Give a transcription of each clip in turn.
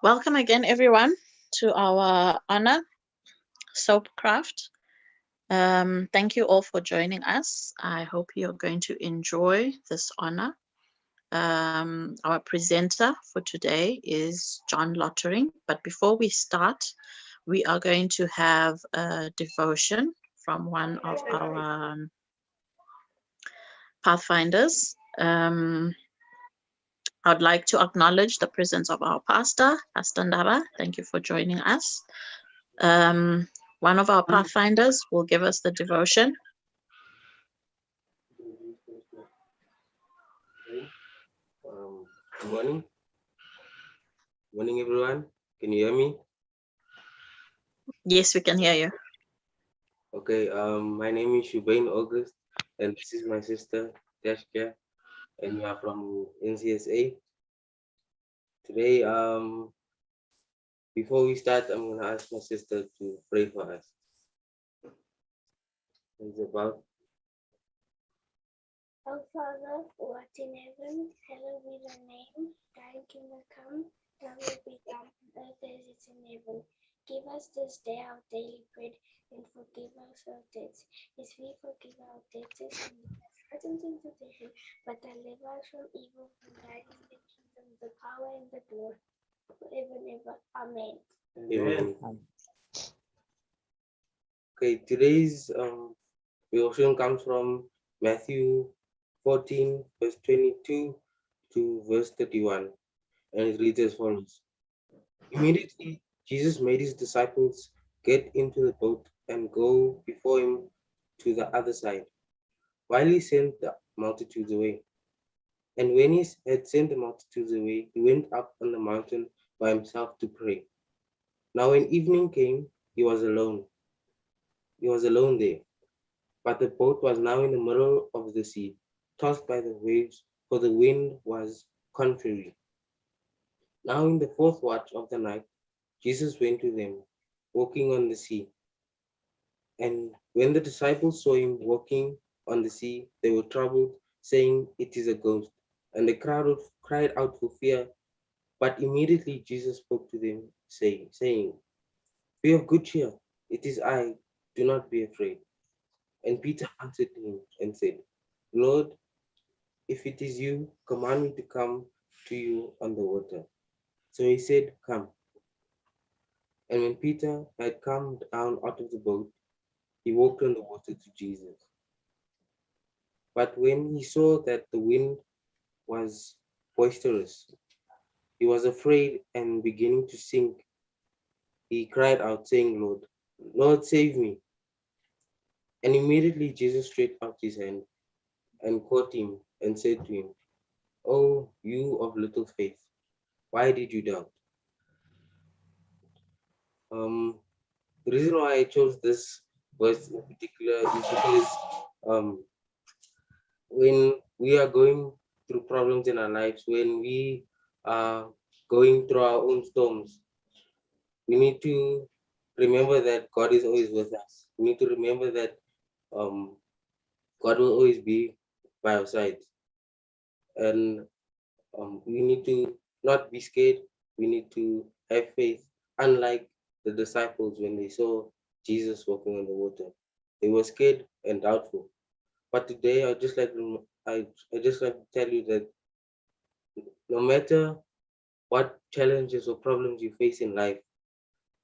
Welcome again, everyone, to our honor soap craft. Thank you all for joining us. I hope you're going to enjoy this honor. Our presenter for today is John Lottering. But before we start, we are going to have a devotion from one of our Pathfinders. I'd like to acknowledge the presence of our pastor, Pastor Ndaba. Thank you for joining us. One of our Pathfinders will give us the devotion. Good morning. Morning, everyone. Can you hear me? Yes, we can hear you. Okay. My name is Shubain August, and this is my sister Dashka, and we are from NCSA. Today, before we start, I'm gonna ask my sister to pray for us. It's about Our Father, who art in heaven, hallowed be thy name. Thy kingdom come, thy will be done on earth as it is in heaven. Give us this day our daily bread, and forgive us our debts, as we forgive our debtors, and lead us not into temptation, but deliver us from evil. For thine is the kingdom, the power, and the glory, forever and ever. Amen. Amen. Okay. Today's devotion comes from Matthew 14, verse 22 to verse 31, and it reads as follows. Immediately, Jesus made his disciples get into the boat and go before him to the other side, while he sent the multitudes away. And when he had sent the multitudes away, he went up on the mountain by himself to pray. Now, when evening came, he was alone. He was alone there, but the boat was now in the middle of the sea, tossed by the waves, for the wind was contrary. Now, in the fourth watch of the night, Jesus went to them, walking on the sea. And when the disciples saw him walking on the sea, they were troubled, saying, "It is a ghost." And the crowd cried out for fear. But immediately Jesus spoke to them, saying, "Be of good cheer. It is I. Do not be afraid." And Peter answered him and said, "Lord, if it is you, command me to come to you on the water." So he said, "Come." And when Peter had come down out of the boat, he walked on the water to Jesus. But when he saw that the wind was boisterous, he was afraid, and beginning to sink, he cried out, saying, "Lord, Lord, save me." And immediately Jesus stretched out his hand and caught him and said to him, "Oh, you of little faith, why did you doubt?" The reason why I chose this verse in particular is because when we are going through problems in our lives, when we are going through our own storms, we need to remember that God is always with us. We need to remember that um, God will always be by our side. And we need to not be scared. We need to have faith. Unlike the disciples when they saw Jesus walking on the water, they were scared and doubtful. But today, I just like to tell you that no matter what challenges or problems you face in life,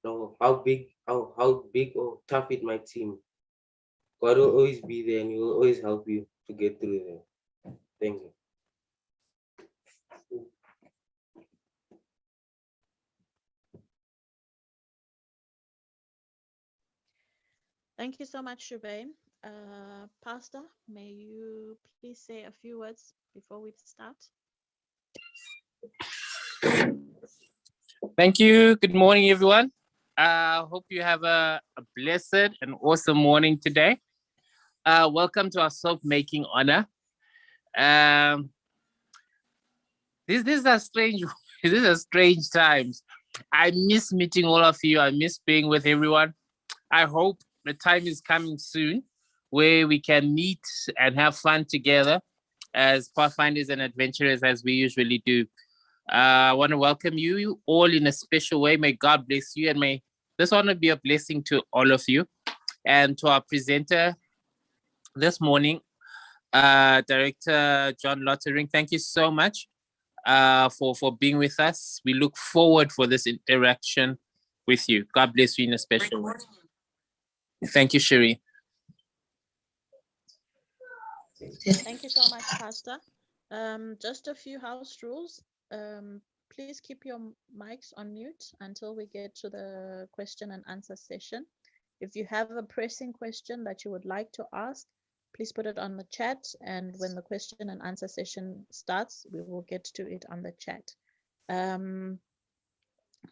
no how big or tough it might seem, God will always be there and He will always help you to get through there. Thank you. Thank you so much, Shubain. Pastor, may you please say a few words before we start? Thank you. Good morning, everyone. Hope you have a blessed and awesome morning today. Welcome to our soap making honor. This are strange. These are strange times. I miss meeting all of you. I miss being with everyone. I hope the time is coming soon where we can meet and have fun together as pathfinders and adventurers as we usually do. I want to welcome you all in a special way. May God bless you, and may this honor be a blessing to all of you. And to our presenter this morning, Director John Lottering, thank you so much for being with us. We look forward for this interaction with you. God bless you in a special way. Thank you, Cherie. Thank you so much, Pastor. Just a few house rules. Please keep your mics on mute until we get to the question and answer session. If you have a pressing question that you would like to ask, please put it on the chat, and when the question and answer session starts, we will get to it on the chat.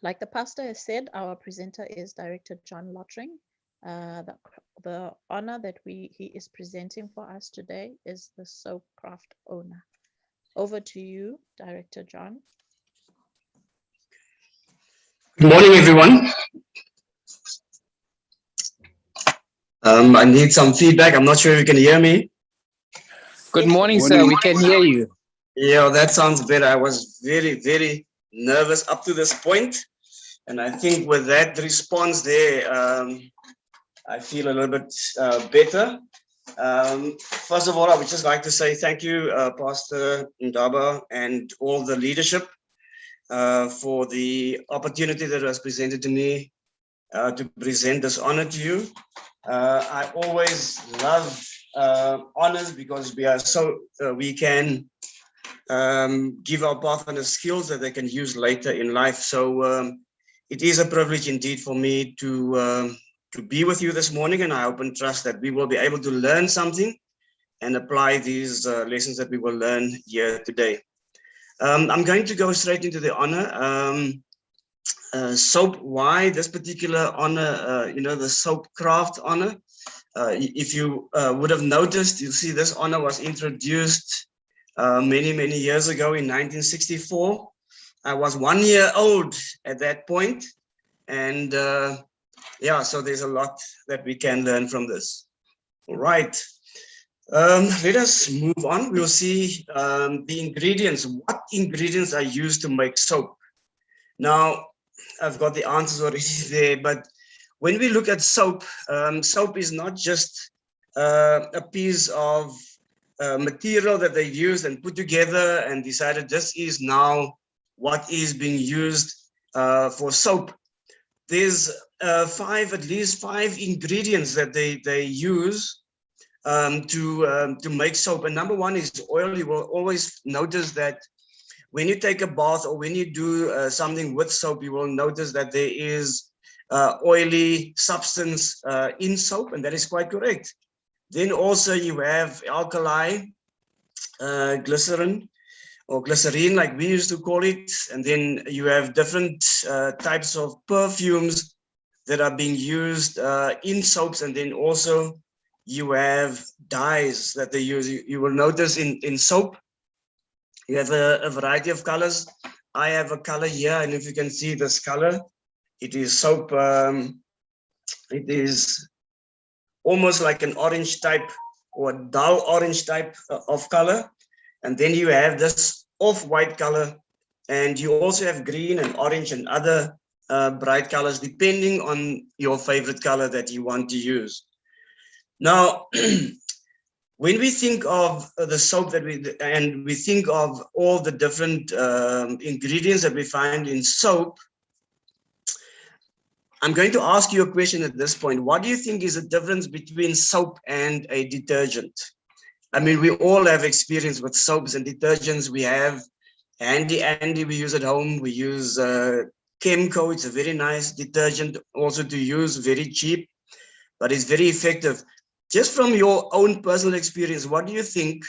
Like the pastor has said, our presenter is Director John Lottering. The honor that he is presenting for us today is the Soap Craft owner. Over to you, Director John. Good morning, everyone. I need some feedback. I'm not sure if you can hear me. Good morning, sir. We can hear you. Yeah, that sounds better. I was very, very nervous up to this point. And I think with that response there, I feel a little bit better. First of all, I would just like to say thank you, Pastor Ndaba and all the leadership for the opportunity that was presented to me to present this honor to you. I always love honors because we can give our Pathfinders skills that they can use later in life. So it is a privilege indeed for me to be with you this morning, and I hope and trust that we will be able to learn something and apply these lessons that we will learn here today. I'm going to go straight into the honor. Soap, why this particular honor, the Soap Craft honor? If you would have noticed, you see this honor was introduced many, many years ago in 1964. I was 1 year old at that point. And yeah, so there's a lot that we can learn from this. All right. Let us move on. We'll see the ingredients. What ingredients are used to make soap? Now, I've got the answers already there, but when we look at soap, soap is not just a piece of material that they used and put together and decided this is now what is being used for soap. There's at least five ingredients that they use to make soap. And number one is oil. You will always notice that when you take a bath or when you do something with soap, you will notice that there is oily substance in soap, and that is quite correct. Then also you have alkali, glycerin or glycerine, like we used to call it. And then you have different types of perfumes that are being used in soaps. And then also you have dyes that they use. You will notice in soap, you have a variety of colors. I have a color here, and if you can see this color, it is soap. It is almost like an orange type or a dull orange type of color. And then you have this off-white color, and you also have green and orange and other bright colors, depending on your favorite color that you want to use. Now, when we think of the soap we think of all the different ingredients that we find in soap, I'm going to ask you a question at this point. What do you think is the difference between soap and a detergent? I mean, we all have experience with soaps and detergents. We have Handy Andy we use at home. We use Chemco. It's a very nice detergent also to use, very cheap, but it's very effective. Just from your own personal experience, what do you think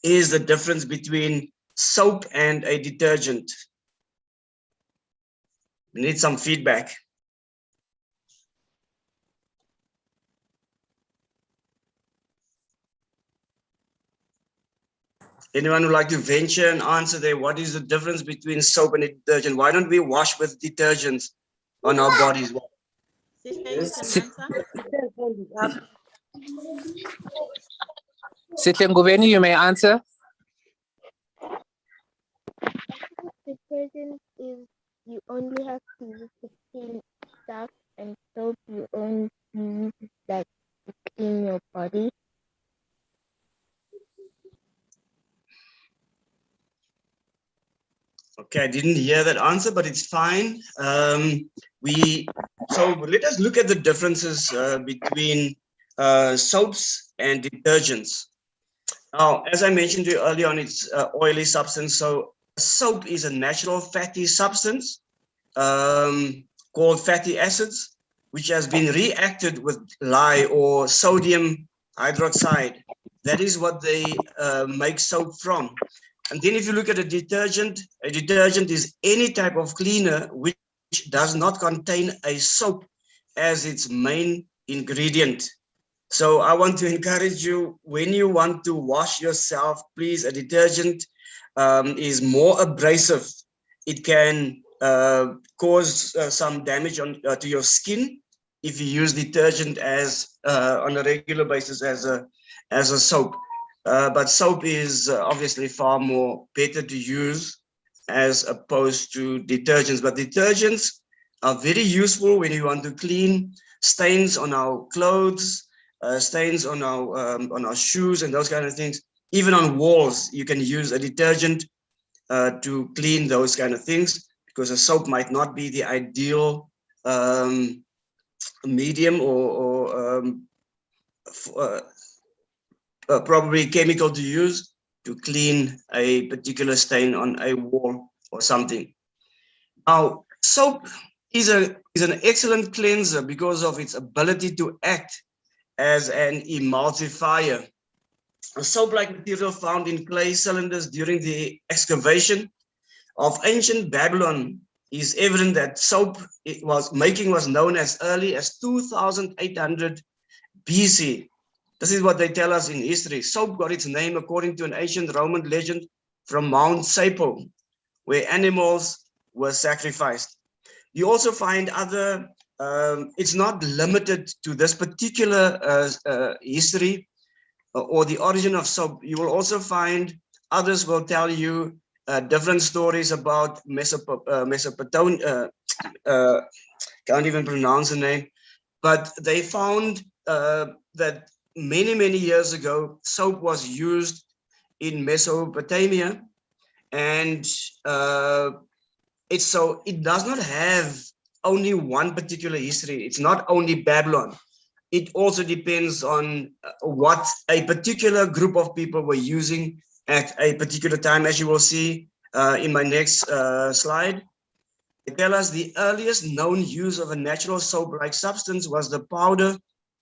is the difference between soap and a detergent? We need some feedback. Anyone would like to venture and answer there? What is the difference between soap and a detergent? Why don't we wash with detergents on our bodies? Sihle Ngubeni, you may answer. detergent is you only have to use to clean stuff, and soap you only use like to clean your body. Okay, I didn't hear that answer, but it's fine. So let us look at the differences between soaps and detergents. Now, as I mentioned to you earlier on, it's oily substance. So soap is a natural fatty substance called fatty acids, which has been reacted with lye or sodium hydroxide. That is what they make soap from. And then if you look at a detergent is any type of cleaner which does not contain a soap as its main ingredient. So I want to encourage you, when you want to wash yourself, please, a detergent is more abrasive. It can cause some damage to your skin if you use detergent as on a regular basis as a soap. But soap is obviously far more better to use as opposed to detergents. But detergents are very useful when you want to clean stains on our clothes, stains on our shoes and those kind of things. Even on walls, you can use a detergent to clean those kind of things, because a soap might not be the ideal medium or probably chemical to use to clean a particular stain on a wall or something. Now, soap is an excellent cleanser because of its ability to act as an emulsifier. A soap-like material found in clay cylinders during the excavation of ancient Babylon is evident that soap making was known as early as 2800 BC. This is what they tell us in history. Soap got its name according to an ancient Roman legend from Mount Sapo, where animals were sacrificed. You also find other, it's not limited to this particular history or the origin of soap. You will also find others will tell you different stories about Mesopotamia, can't even pronounce the name, but they found that many years ago, soap was used in Mesopotamia, and it does not have only one particular history. It's not only Babylon. It also depends on what a particular group of people were using at a particular time, as you will see in my next slide. They tell us the earliest known use of a natural soap-like substance was the powder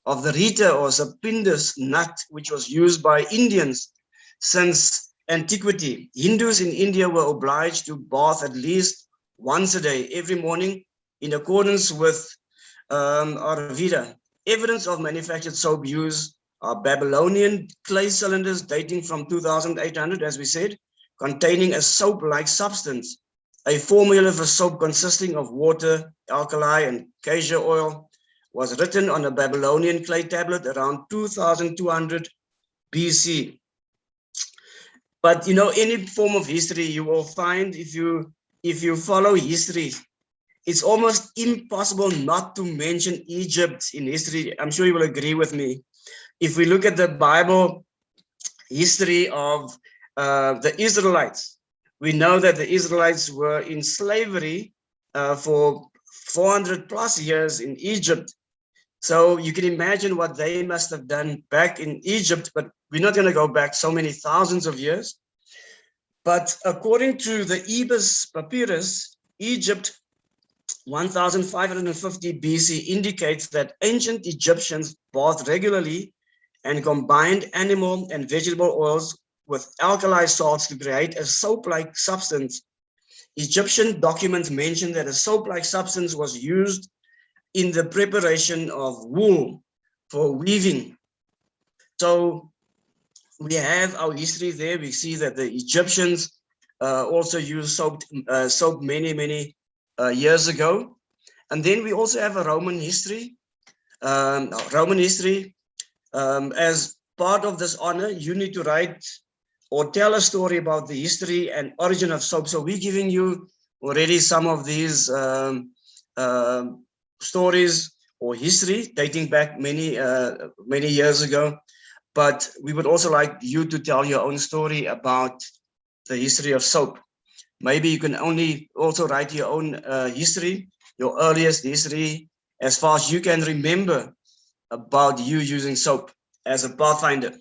of the rita or sapindus nut, which was used by Indians since antiquity. Hindus in India were obliged to bath at least once a day, every morning, in accordance with Ayurveda. Evidence of manufactured soap use are Babylonian clay cylinders dating from 2800, as we said, containing a soap-like substance. A formula for soap consisting of water, alkali, and cassia oil was written on a Babylonian clay tablet around 2200 BC. But you know, any form of history you will find, if you follow history, it's almost impossible not to mention Egypt in history. I'm sure you will agree with me. If we look at the Bible history of the Israelites, we know that the Israelites were in slavery for 400 plus years in Egypt. So you can imagine what they must have done back in Egypt, but we're not going to go back so many thousands of years. But according to the Ebers Papyrus, Egypt 1550 BC indicates that ancient Egyptians bathed regularly and combined animal and vegetable oils with alkali salts to create a soap-like substance. Egyptian documents mention that a soap-like substance was used in the preparation of wool for weaving. So we have our history there. We see that the Egyptians also used soap many years ago. And then we also have a Roman history. As part of this honor, you need to write or tell a story about the history and origin of soap. So we're giving you already some of these stories or history dating back many years ago. But we would also like you to tell your own story about the history of soap. Maybe you can also write your own history, your earliest history, as far as you can remember about you using soap as a pathfinder.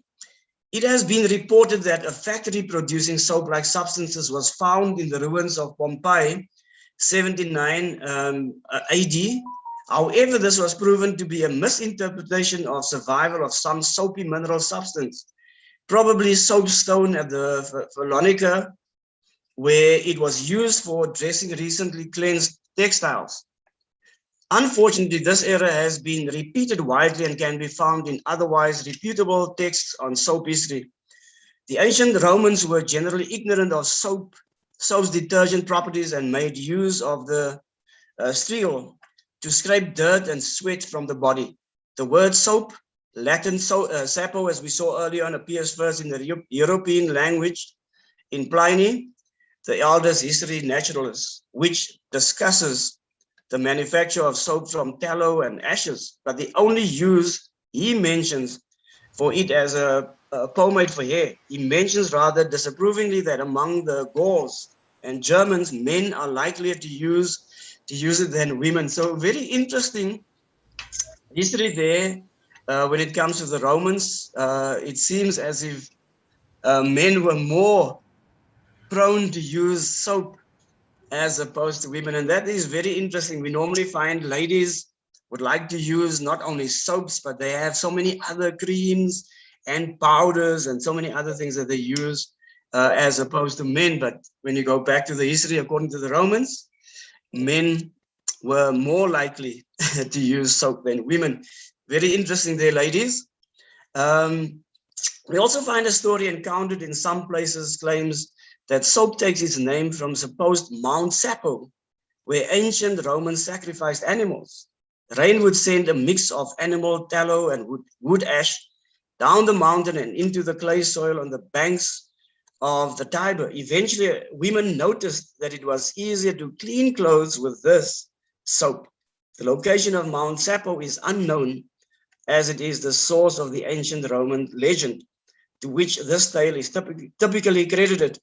It has been reported that a factory producing soap-like substances was found in the ruins of Pompeii, 79 AD. However, this was proven to be a misinterpretation of survival of some soapy mineral substance, probably soapstone at the Phalonica, where it was used for dressing recently cleansed textiles. Unfortunately, this error has been repeated widely and can be found in otherwise reputable texts on soap history. The ancient Romans were generally ignorant of soap's detergent properties and made use of the striol to scrape dirt and sweat from the body. The word soap, Latin sapo, as we saw earlier on, appears first in the European language in Pliny, the eldest history naturalist, which discusses the manufacture of soap from tallow and ashes, but the only use he mentions for it as a pomade for hair. He mentions rather disapprovingly that among the Gauls and Germans, men are likelier to use it than women. So very interesting history there. When it comes to the Romans, it seems as if men were more prone to use soap as opposed to women. And that is very interesting. We normally find ladies would like to use not only soaps, but they have so many other creams and powders and so many other things that they use as opposed to men. But when you go back to the history, according to the Romans, men were more likely to use soap than women. Very interesting there, ladies. We also find a story encountered in some places claims that soap takes its name from supposed Mount Sapo, where ancient Romans sacrificed animals. Rain would send a mix of animal tallow and wood ash down the mountain and into the clay soil on the banks of the Tiber. Eventually, women noticed that it was easier to clean clothes with this soap. The location of Mount Sapo is unknown, as it is the source of the ancient Roman legend, to which this tale is typically credited.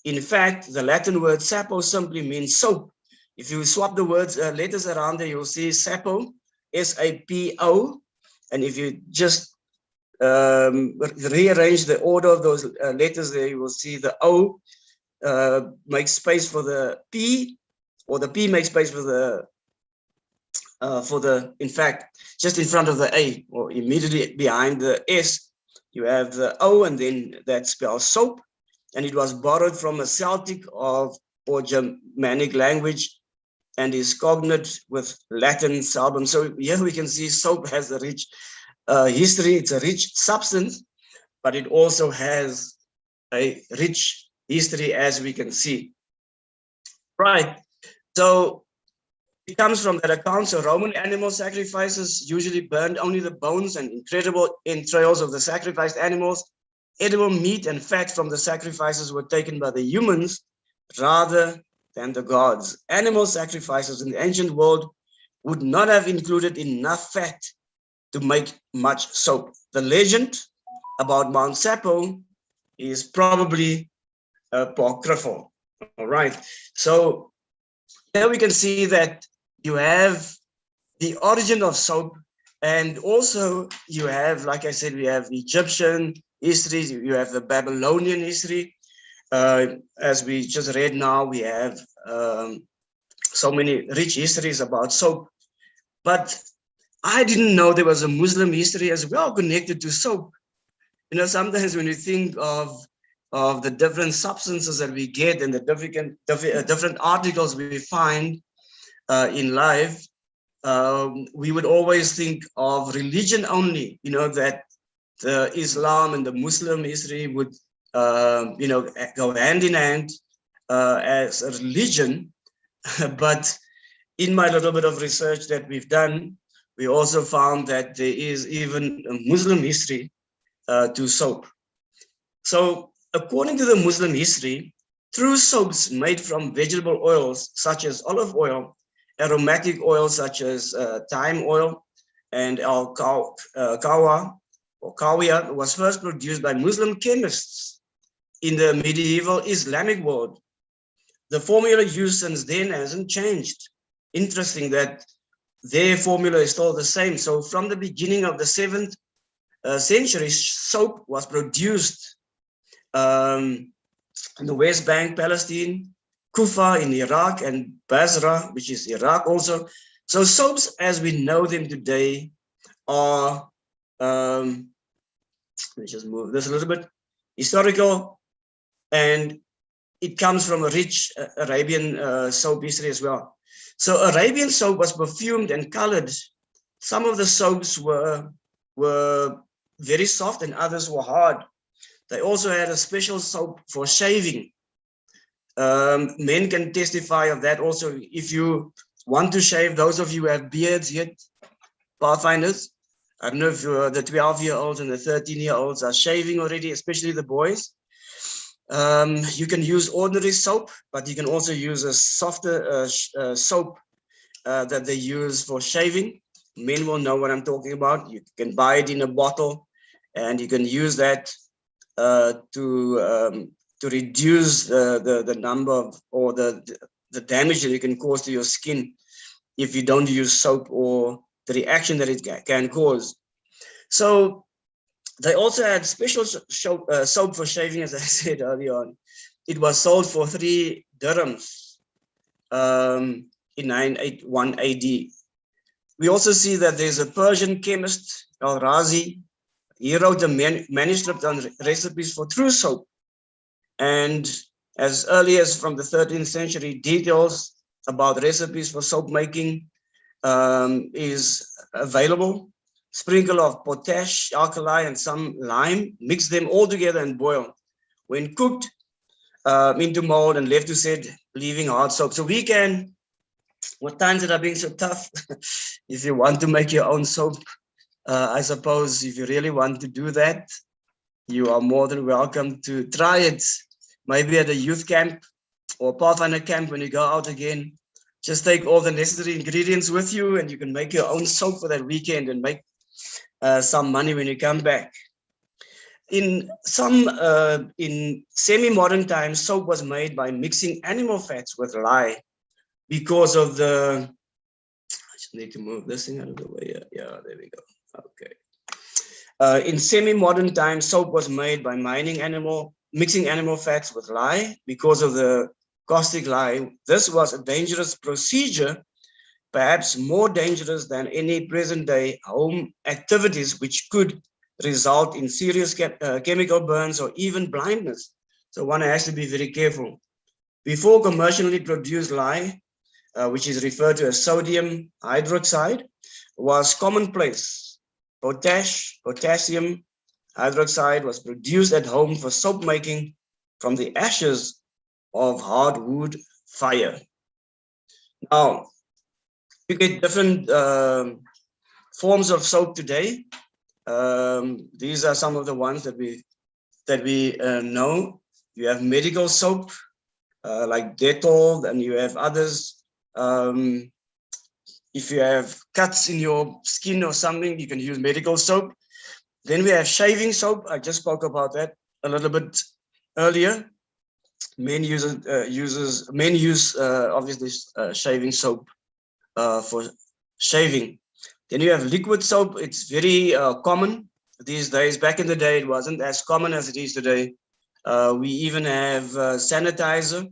In fact, the Latin word sapo simply means soap. If you swap the words, letters around there, you'll see sapo, S-A-P-O. And if you just rearrange the order of those letters there, you will see the O makes space for the P, or the P makes space for the, in fact, just in front of the A, or immediately behind the S, you have the O, and then that spells soap. And it was borrowed from a Celtic or Germanic language and is cognate with Latin salbum. So here we can see soap has a rich history. It's a rich substance, but it also has a rich history, as we can see. Right. So it comes from that account. So Roman animal sacrifices usually burned only the bones and incredible entrails of the sacrificed animals. Edible meat and fat from the sacrifices were taken by the humans rather than the gods. Animal sacrifices in the ancient world would not have included enough fat to make much soap. The legend about Mount Sapo is probably apocryphal. All right. So here we can see that you have the origin of soap, and also you have, like I said, we have Egyptian history, you have the Babylonian history. As we just read now, we have so many rich histories about soap. But I didn't know there was a Muslim history as well connected to soap. You know, sometimes when you think of the different substances that we get and the different articles we find in life, we would always think of religion only, you know, that the Islam and the Muslim history would, you know, go hand in hand as a religion. But in my little bit of research that we've done, we also found that there is even a Muslim history to soap. So according to the Muslim history, True soaps made from vegetable oils such as olive oil, aromatic oils such as thyme oil, and kawia was first produced by Muslim chemists in the medieval Islamic world. The formula used since then hasn't changed. Interesting that their formula is still the same. So from the beginning of the 7th century, soap was produced in the West Bank, Palestine, Kufa in Iraq, and Basra, which is Iraq also. So soaps as we know them today are, let me just move this a little bit, historical, and it comes from a rich Arabian soap history as well. So Arabian soap was perfumed and colored. Some of the soaps were very soft and others were hard. They also had a special soap for shaving. Men can testify of that also. If you want to shave, those of you who have beards yet, Pathfinders, I don't know if the 12-year-olds and the 13-year-olds are shaving already, especially the boys. You can use ordinary soap, but you can also use a softer soap that they use for shaving. Men will know what I'm talking about. You can buy it in a bottle, and you can use that to reduce the number of, or the damage that you can cause to your skin if you don't use soap, or the reaction that it can cause. So they also had special soap for shaving, as I said earlier on. It was sold for 3 dirhams in 981 AD. We also see that there's a Persian chemist, Al-Razi. He wrote a manuscript on recipes for true soap. And as early as from the 13th century, details about recipes for soap making is available. Sprinkle of potash, alkali, and some lime, mix them all together and boil. When cooked into mold and left to set, leaving hard soap. So we can, what times that are being so tough, if you want to make your own soap, I suppose if you really want to do that, you are more than welcome to try it. Maybe at a youth camp or Pathfinder camp when you go out again. Just take all the necessary ingredients with you and you can make your own soap for that weekend and make some money when you come back. In semi-modern times, soap was made by mixing animal fats with lye because of the, I just need to move this thing out of the way. Yeah, there we go. Okay. In semi-modern times, soap was made by mixing animal fats with lye because of the caustic lye. This was a dangerous procedure, perhaps more dangerous than any present-day home activities, which could result in serious chemical burns or even blindness. So one has to be very careful. Before commercially produced lye, which is referred to as sodium hydroxide, was commonplace. Potassium hydroxide was produced at home for soap making from the ashes of hardwood fire. Now, you get different forms of soap today. These are some of the ones that we know. You have medical soap like Dettol, and you have others. If you have cuts in your skin or something, you can use medical soap. Then we have shaving soap. I just spoke about that a little bit earlier. Men use obviously shaving soap for shaving. Then you have liquid soap. It's very common these days. Back in the day, it wasn't as common as it is today. We even have sanitizer,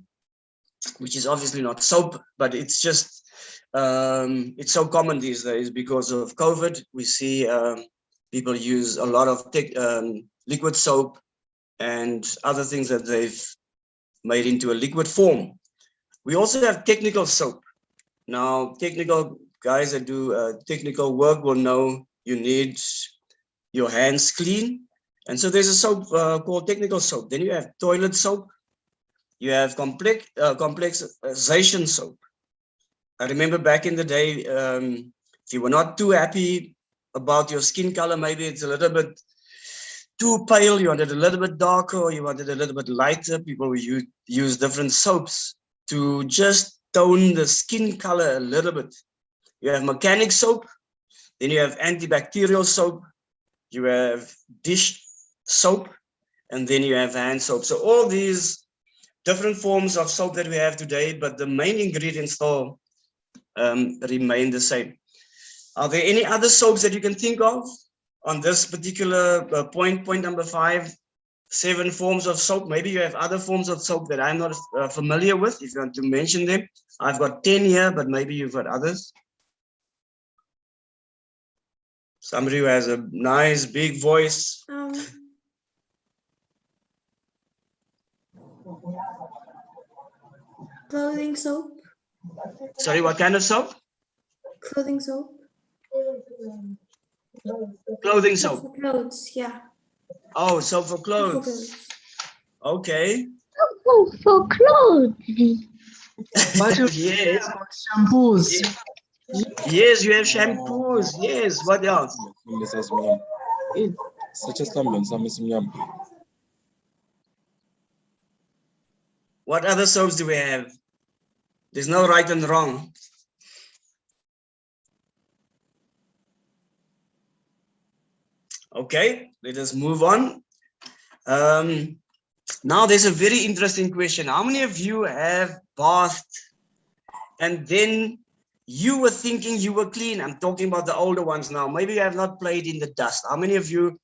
which is obviously not soap, but it's just, it's so common these days because of COVID. We see people use a lot of liquid soap and other things that they've made into a liquid form. We also have technical soap. Now, technical guys that do technical work will know you need your hands clean. And so there's a soap called technical soap. Then you have toilet soap. You have complexation soap. I remember back in the day, if you were not too happy about your skin color, maybe it's a little bit too pale, you want it a little bit darker, or you want it a little bit lighter. People will use different soaps to just tone the skin color a little bit. You have mechanic soap, then you have antibacterial soap, you have dish soap, and then you have hand soap. So all these different forms of soap that we have today, but the main ingredients still remain the same. Are there any other soaps that you can think of on this particular point number 5, 7 forms of soap? Maybe you have other forms of soap that I'm not familiar with. If you want to mention them, I've got 10 here, but maybe you've got others. Somebody who has a nice big voice. Clothing soap. Sorry, what kind of soap? Clothing soap. Clothing Soap soap. for clothes, yeah. Oh, soap for Soap for clothes. clothes. Okay. Oh, for clothes. But you Yes. have shampoos. Yes, you have shampoos. Yes. What else? What other soaps do we have? There's no right and wrong. Okay, let us move on. Now there's a very interesting question. How many of you have bathed and then you were thinking you were clean? I'm talking about the older ones now. Maybe you have not played in the dust. How many of you,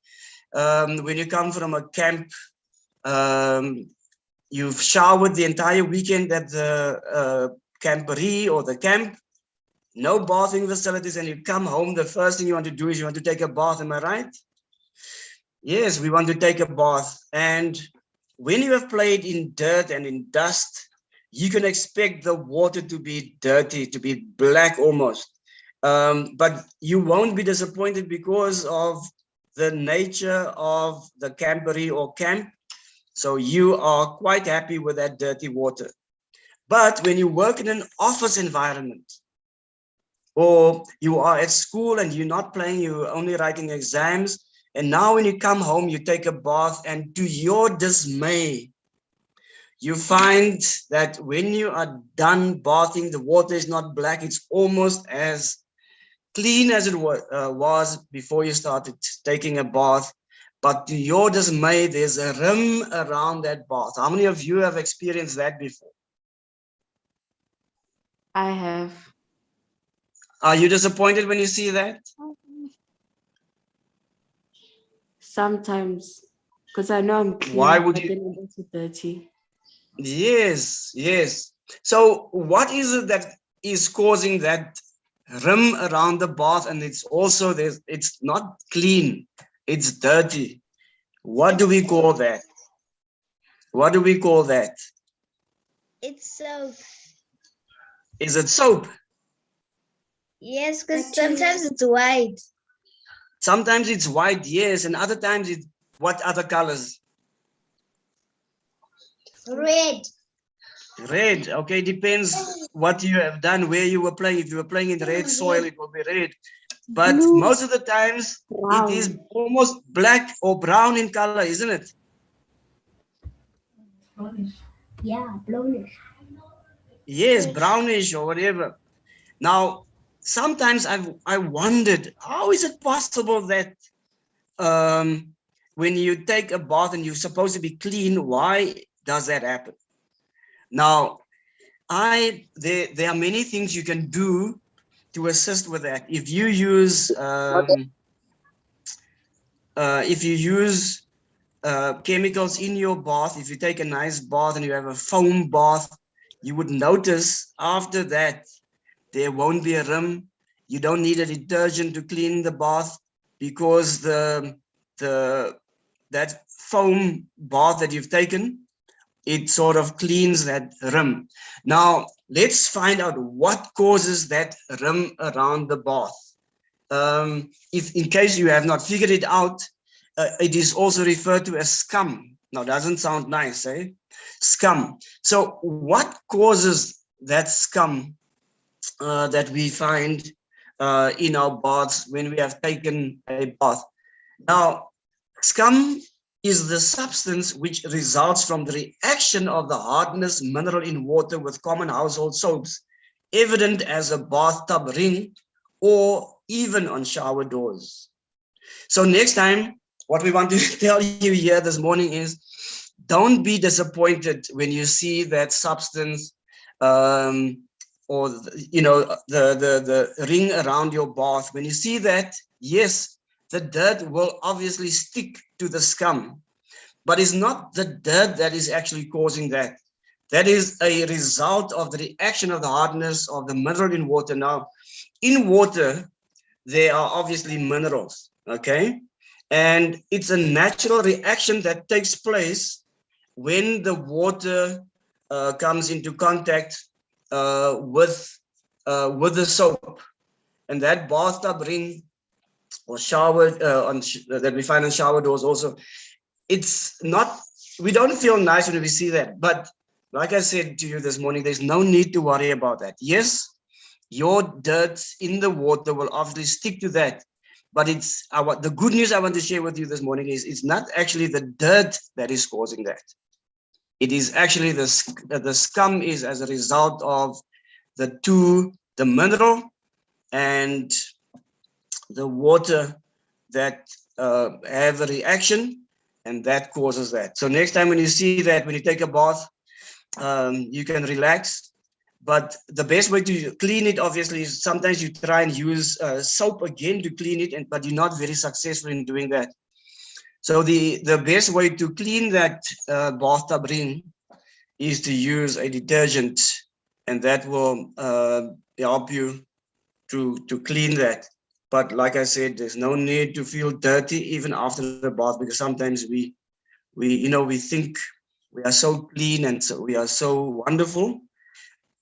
when you come from a camp, you've showered the entire weekend at the camporee or the camp, no bathing facilities, and you come home, the first thing you want to do is you want to take a bath, am I right? Yes, we want to take a bath. And when you have played in dirt and in dust, you can expect the water to be dirty, to be black almost. But you won't be disappointed because of the nature of the camporee or camp. So you are quite happy with that dirty water. But when you work in an office environment, or you are at school and you're not playing, you're only writing exams, and now when you come home, you take a bath, and to your dismay, you find that when you are done bathing, the water is not black, it's almost as clean as it was before you started taking a bath. But to your dismay, there's a rim around that bath. How many of you have experienced that before? I have. Are you disappointed when you see that? Sometimes, because I know I'm clean, Why would but you? then I'm also dirty. Yes, yes. So what is it that is causing that rim around the bath? And it's also it's not clean, it's dirty. What do we call that? What do we call that? It's soap. Is it soap? Yes, because Actually, sometimes it's white. Sometimes it's white, yes, and other times it's what other colors? Red. Red. Okay, depends what you have done, where you were playing. If you were playing in red soil, it will be red. But Blue. most of the times, it is Brown. almost black or brown in color, isn't it? Yeah, brownish. Yes, brownish or whatever. Now, sometimes I wondered, how is it possible that when you take a bath and you're supposed to be clean, why does that happen? Now, there are many things you can do to assist with that. If you use chemicals in your bath, if you take a nice bath and you have a foam bath, you would notice after that there won't be a rim. You don't need a detergent to clean the bath because that foam bath that you've taken, it sort of cleans that rim. Now, let's find out what causes that rim around the bath. If in case you have not figured it out, it is also referred to as scum. Now, doesn't sound nice, eh? Scum. So what causes that scum that we find in our baths when we have taken a bath? Now, Scum is the substance which results from the reaction of the hardness mineral in water with common household soaps, evident as a bathtub ring or even on shower doors. So next time, what we want to tell you here this morning is, don't be disappointed when you see that substance or the ring around your bath. When you see that, yes, the dirt will obviously stick to the scum, but it's not the dirt that is actually causing that. That is a result of the reaction of the hardness of the mineral in water. Now, in water, there are obviously minerals, okay? And it's a natural reaction that takes place when the water comes into contact with the soap. And that bathtub ring or shower that we find on shower doors also, it's not, we don't feel nice when we see that. But like I said to you this morning, there's no need to worry about that. Yes, your dirt in the water will obviously stick to that. But it's the good news I want to share with you this morning is it's not actually the dirt that is causing that. It is actually the scum is as a result of the mineral and the water that have a reaction, and that causes that. So next time when you see that, when you take a bath, you can relax. But the best way to clean it, obviously, is sometimes you try and use soap again to clean it, but you're not very successful in doing that. So the best way to clean that bathtub ring is to use a detergent, and that will help you to clean that. But like I said, there's no need to feel dirty even after the bath, because sometimes we think we are so clean and so we are so wonderful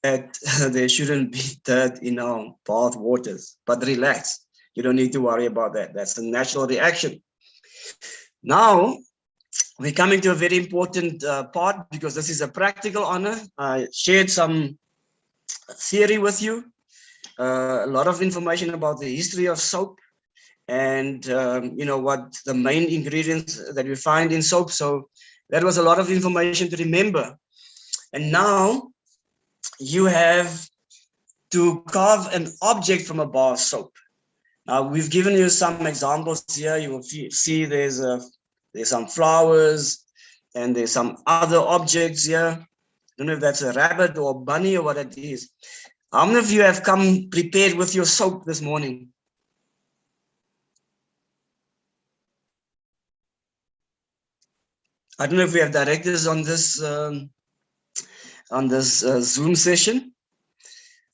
that there shouldn't be dirt in our bath waters. But relax, you don't need to worry about that. That's a natural reaction. Now, we're coming to a very important part, because this is a practical honor. I shared some theory with you, a lot of information about the history of soap and what the main ingredients that we find in soap. So that was a lot of information to remember. And now you have to carve an object from a bar of soap. Now we've given you some examples here. You will see there's some flowers and there's some other objects here. I don't know if that's a rabbit or a bunny or what it is. How many of you have come prepared with your soap this morning? I don't know if we have directors on this Zoom session,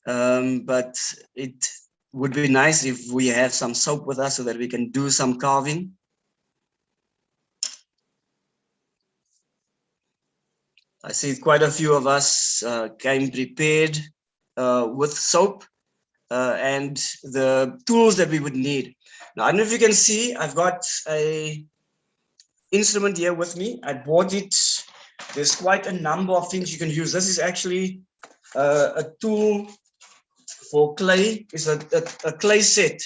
but it would be nice if we have some soap with us so that we can do some carving. I see quite a few of us came prepared with soap and the tools that we would need. Now, I don't know if you can see, I've got a instrument here with me. I bought it. There's quite a number of things you can use. This is actually a tool for clay. It's a clay set.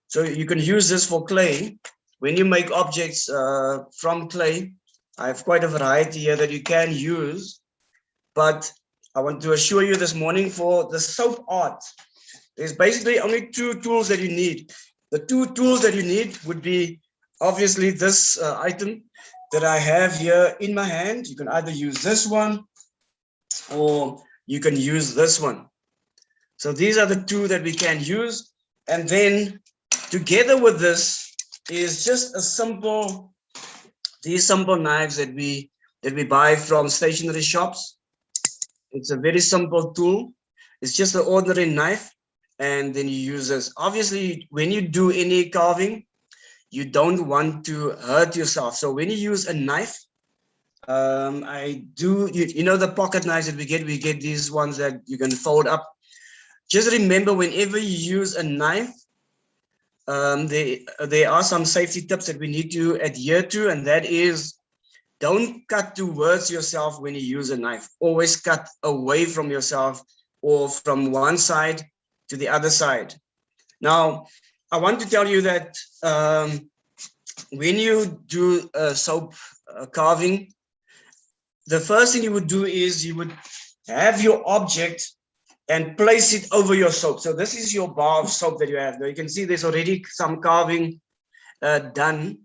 So you can use this for clay. When you make objects from clay, I have quite a variety here that you can use. But I want to assure you this morning, for the soap art, there's basically only two tools that you need. The two tools that you need would be obviously this item that I have here in my hand. You can either use this one or you can use this one. So these are the two that we can use. And then together with this is just these simple knives that we buy from stationery shops. It's a very simple tool. It's just an ordinary knife. And then you use this. Obviously, when you do any carving, you don't want to hurt yourself. So when you use a knife, the pocket knives that we get these ones that you can fold up. Just remember, whenever you use a knife, there are some safety tips that we need to adhere to, and that is, don't cut towards yourself when you use a knife. Always cut away from yourself or from one side to the other side. Now, I want to tell you that when you do soap carving, the first thing you would do is you would have your object and place it over your soap. So this is your bar of soap that you have. Now you can see there's already some carving done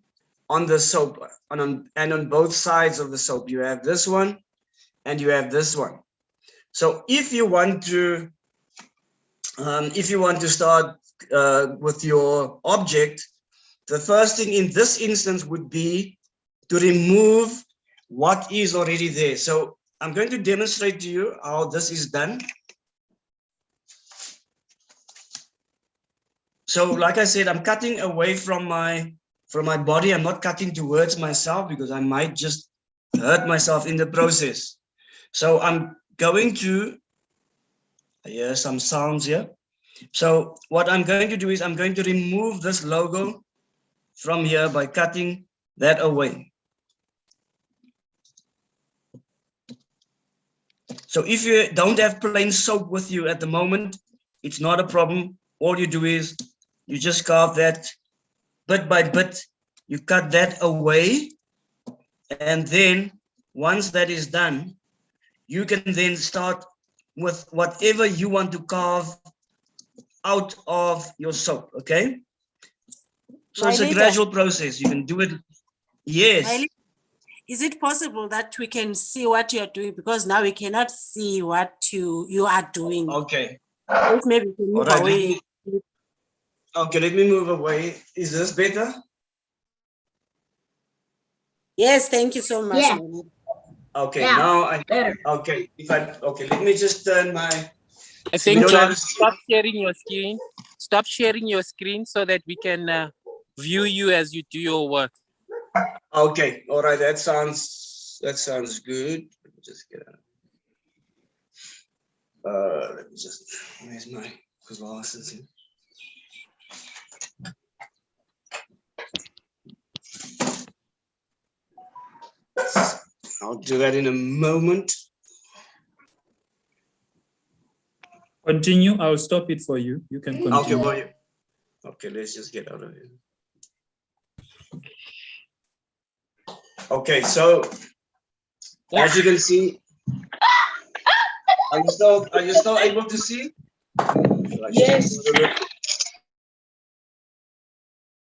on the soap, and on both sides of the soap. You have this one and you have this one. So if you want to start with your object, the first thing in this instance would be to remove what is already there. So I'm going to demonstrate to you how this is done. So like I said, I'm cutting away from my body. I'm not cutting towards myself because I might just hurt myself in the process. So I'm going to hear some sounds here. So what I'm going to do is I'm going to remove this logo from here by cutting that away. So if you don't have plain soap with you at the moment, it's not a problem. All you do is you just carve that bit by bit. You cut that away. And then once that is done, you can then start with whatever you want to carve out of your soap, okay? So it's a gradual process. You can do it. Yes. Is it possible that we can see what you're doing? Because now we cannot see what you are doing. Okay. Maybe we can move All right, away. let me move away. Is this better? Yes, thank you so much. Yeah. Okay, Yeah. now let me just turn my. I So we think, don't John, have- stop sharing your screen. Stop sharing your screen so that we can view you as you do your work. Okay, all right, that sounds good. Let me just get out. Let me just, where's my glasses here? I'll do that in a moment. Continue. I'll stop it for you. You can continue. Okay, let's just get out of here. Okay, so as you can see, are you still able to see? Yes.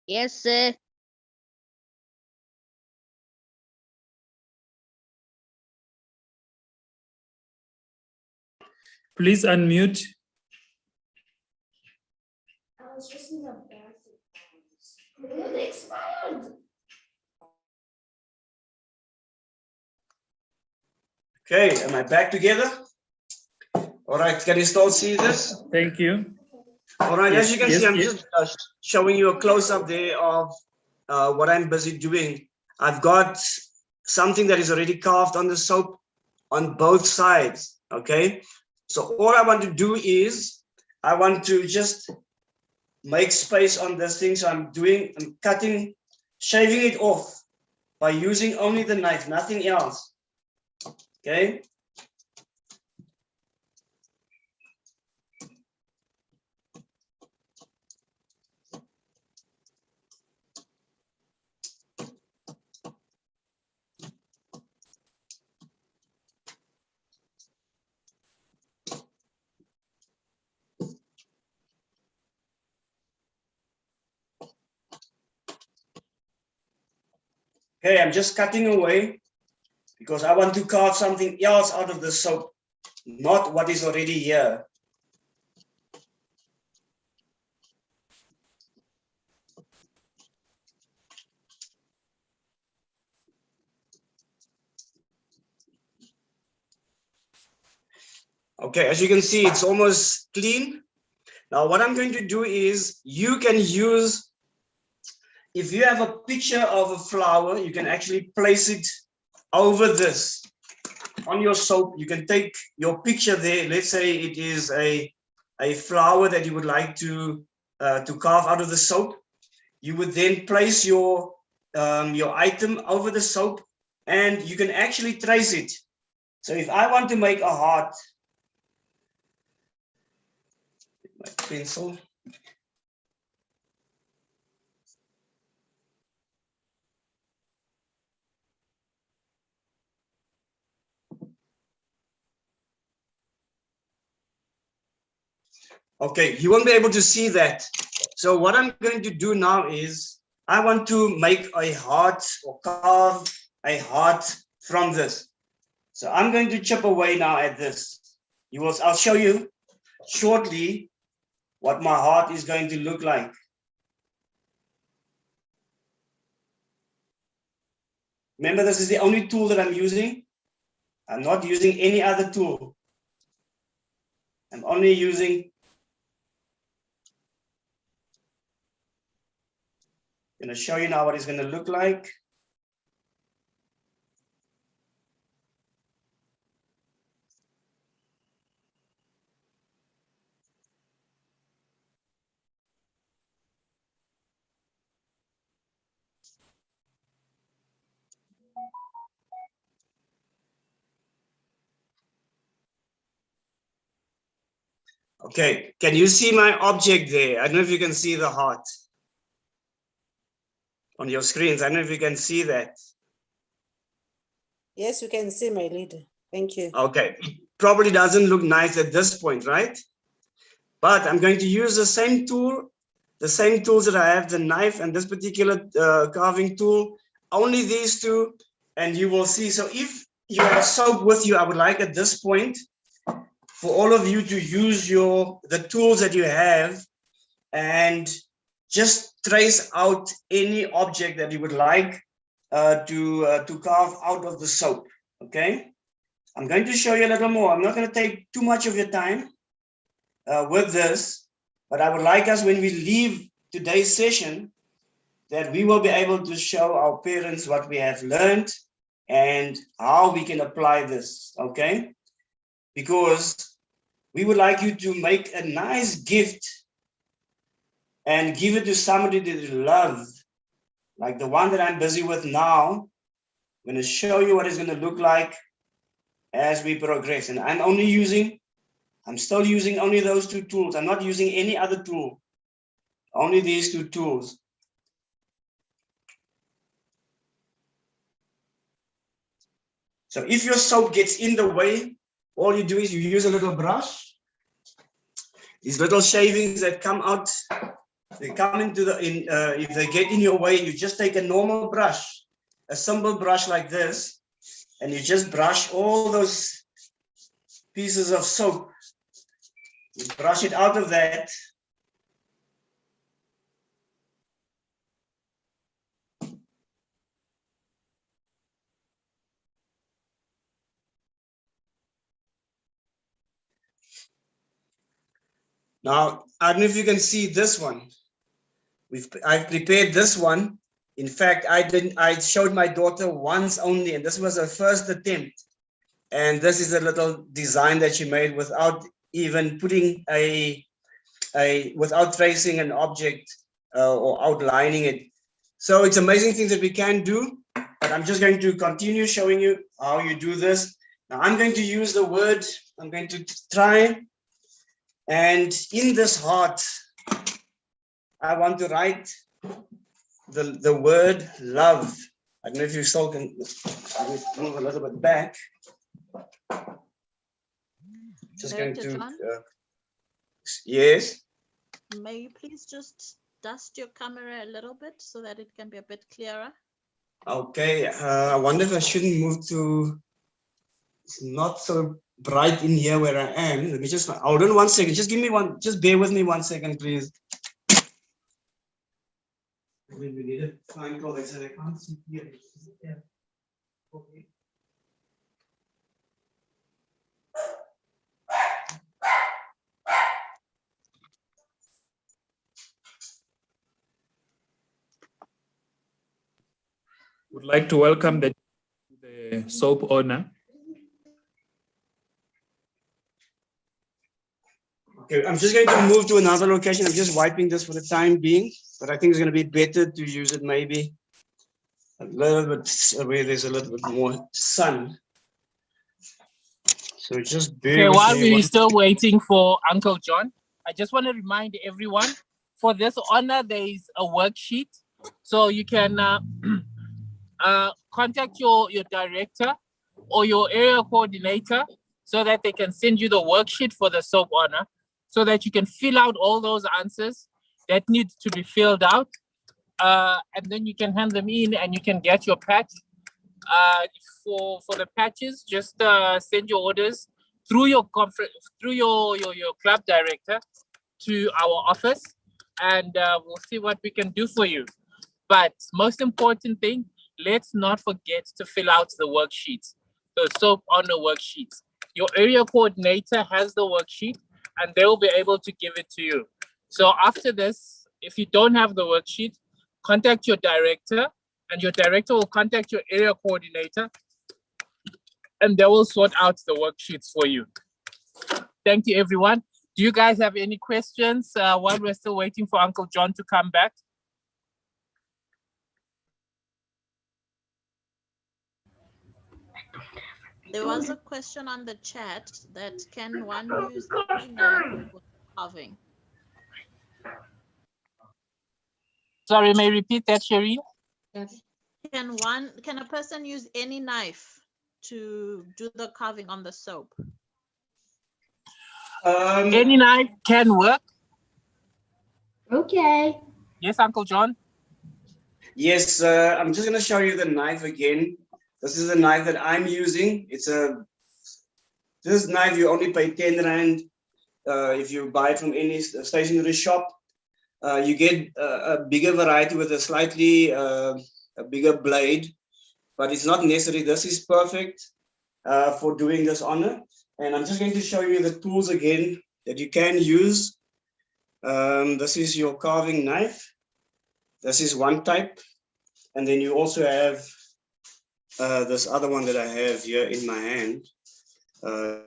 Yes, sir. Please unmute. I was just in the bathroom. It expired. Okay, am I back together? All right, can you still see this? Thank you. All right, Yes, as you can yes, see, I'm yes. just showing you a close-up there of what I'm busy doing. I've got something that is already carved on the soap on both sides, okay? So all I want to do is, I want to just make space on this thing. So I'm cutting, shaving it off by using only the knife, nothing else, okay? Okay, I'm just cutting away because I want to carve something else out of the soap, not what is already here. Okay, as you can see, it's almost clean. Now what I'm going to do is, you can use, if you have a picture of a flower, you can actually place it over this on your soap. You can take your picture there. Let's say it is a flower that you would like to carve out of the soap. You would then place your item over the soap, and you can actually trace it. So if I want to make a heart, my pencil. Okay, you won't be able to see that. So what I'm going to do now is I want to make a heart or carve a heart from this. So I'm going to chip away now at this. I'll show you shortly what my heart is going to look like. Remember, this is the only tool that I'm using. I'm not using any other tool. I'm only using. I'm going to show you now what it's going to look like. Okay, can you see my object there? I don't know if you can see the heart on your screens. I don't know if you can see that. Yes, you can see, my leader. Thank you. Okay, it probably doesn't look nice at this point, right? But I'm going to use the same tool, the same tools that I have, the knife and this particular carving tool, only these two, and you will see. So if you have soap with you, I would like at this point for all of you to use the tools that you have and just trace out any object that you would like to carve out of the soap, okay? I'm going to show you a little more. I'm not going to take too much of your time with this, but I would like us, when we leave today's session, that we will be able to show our parents what we have learned and how we can apply this, okay? Because we would like you to make a nice gift and give it to somebody that you love, like the one that I'm busy with now. I'm going to show you what it's going to look like as we progress. And I'm still using only those two tools. I'm not using any other tool, only these two tools. So if your soap gets in the way, all you do is you use a little brush. These little shavings that come out, they come into if they get in your way, you just take a normal brush, a simple brush like this, and you just brush all those pieces of soap. You brush it out of that. Now, I don't know if you can see this one. I've prepared this one. In fact, I showed my daughter once only, and this was her first attempt. And this is a little design that she made without even putting without tracing an object or outlining it. So it's amazing things that we can do, but I'm just going to continue showing you how you do this. Now I'm going to use the word, I'm going to try. And in this heart, I want to write the word love. I don't know if you still can move a little bit back. Just going to, yes. May you please just dust your camera a little bit so that it can be a bit clearer? Okay, I wonder if I shouldn't move to, it's not so bright in here where I am. Let me just, hold on 1 second. Just give me one, just bear with me 1 second, please. We need to find colors and I can't see here. Yeah. Okay. Would like to welcome the soap owner. Okay, I'm just going to move to another location. I'm just wiping this for the time being, but I think it's going to be better to use it maybe a little bit where there's a little bit more sun. So just bear with while me. we're still waiting for Uncle John, I just want to remind everyone, for this honor, there is a worksheet. So you can contact your director or your area coordinator so that they can send you the worksheet for the soap honor. so that you can fill out all those answers that need to be filled out. And then you can hand them in and you can get your patch. For the patches, just send your orders through your club director to our office, and we'll see what we can do for you. But most important thing, let's not forget to fill out the worksheets, the SOAP honor worksheets. Your area coordinator has the worksheet and they will be able to give it to you. So after this, if you don't have the worksheet, contact your director and your director will contact your area coordinator and they will sort out the worksheets for you. Thank you, everyone. Do you guys have any questions while we're still waiting for Uncle John to come back? There was a question on the chat that can one use any knife for carving? Sorry, may I repeat that, Shereen? Can a person use any knife to do the carving on the soap? Any knife can work. Okay. Yes, Uncle John? Yes, I'm just going to show you the knife again. This is a knife that I'm using. This knife you only pay 10 Rand if you buy it from any stationery shop. You get a bigger variety with a slightly a bigger blade, but it's not necessary. This is perfect for doing this honor. And I'm just going to show you the tools again that you can use. This is your carving knife. This is one type. And then you also have this other one that I have here in my hand.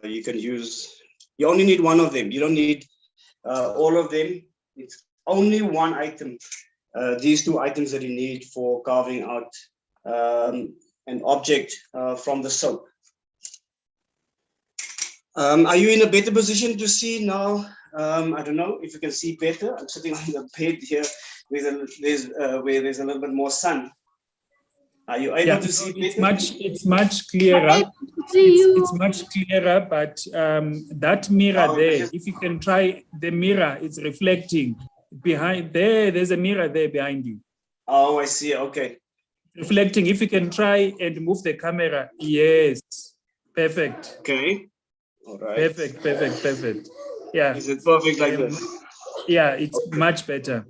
You can use, you only need one of them. You don't need all of them. It's only one item. These two items that you need for carving out an object from the soap. Are you in a better position to see now? I don't know if you can see better. I'm sitting on the bed here where there's a little bit more sun. Are you able to see better? It's much clearer. It's much clearer, but that mirror there, if you can try the mirror, it's reflecting. Behind there, there's a mirror there behind you. Oh, I see. Okay. Reflecting. If you can try and move the camera. Yes. Perfect. Okay. All right. Perfect. Yeah. Is it perfect like this? Yeah, it's much better.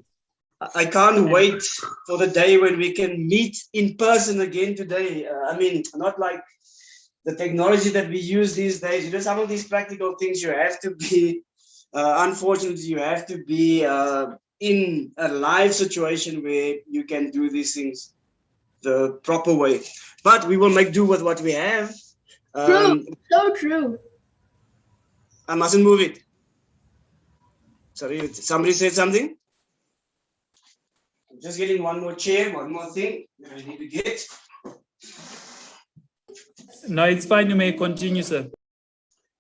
I can't wait for the day when we can meet in person again today. I mean, not like the technology that we use these days. You know, some of these practical things you have to be, unfortunately, you have to be in a live situation where you can do these things the proper way. But we will make do with what we have. True. So true. I mustn't move it. Sorry, somebody said something? I'm just getting one more chair, one more thing that I need to get. No, it's fine. You may continue, sir.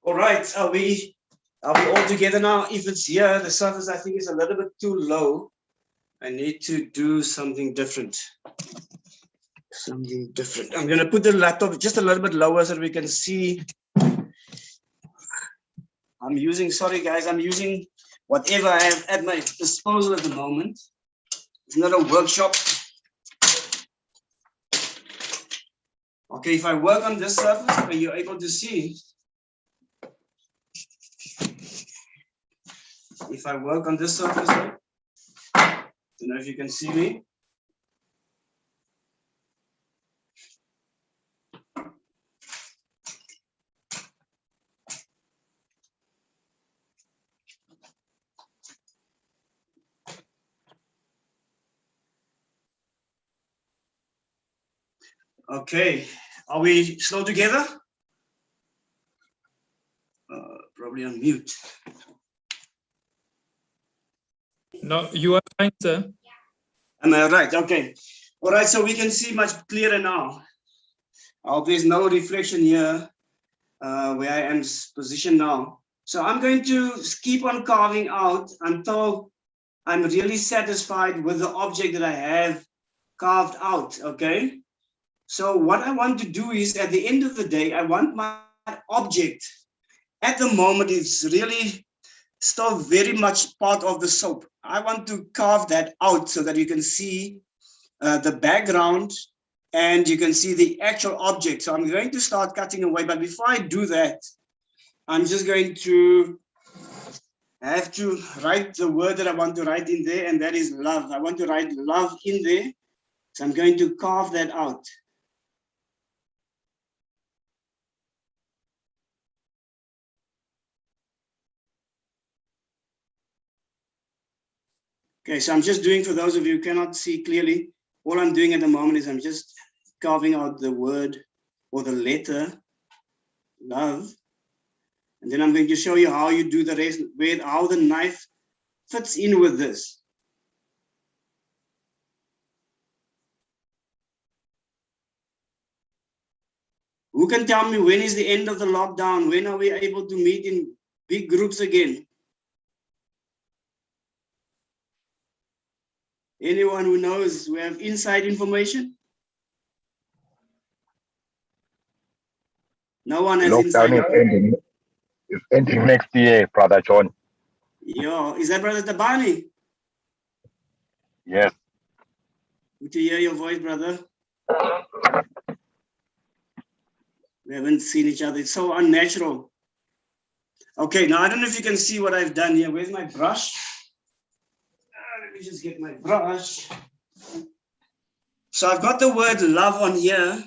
All right. Are we all together now? If it's here, the surface I think is a little bit too low. I need to do something different. Something different. I'm going to put the laptop just a little bit lower so we can see. Sorry guys, I'm using whatever I have at my disposal at the moment. It's not a workshop. Okay, if I work on this surface, are you able to see? If I work on this surface, I don't know if you can see me. Okay, are we slow together? Probably on mute. No, you are fine, sir. Am I right? Okay. All right, so we can see much clearer now. There's no reflection here where I am positioned now. So I'm going to keep on carving out until I'm really satisfied with the object that I have carved out, okay? So what I want to do is, at the end of the day, I want my object, at the moment, it's really still very much part of the soap. I want to carve that out so that you can see the background and you can see the actual object. So I'm going to start cutting away, but before I do that, I'm just going to have to write the word that I want to write in there, and that is love. I want to write love in there, so I'm going to carve that out. Okay, so I'm just doing, for those of you who cannot see clearly, all I'm doing at the moment is I'm just carving out the word or the letter, love. And then I'm going to show you how you do the rest, how the knife fits in with this. Who can tell me when is the end of the lockdown? When are we able to meet in big groups again? Anyone who knows, we have inside information? No one has inside information. It's ending next year, Brother John. Yo, is that Brother Tabani? Yes. Good to hear your voice, brother. We haven't seen each other. It's so unnatural. Okay, now I don't know if you can see what I've done here. Where's my brush? Let me just get my brush. So I've got the word love on here.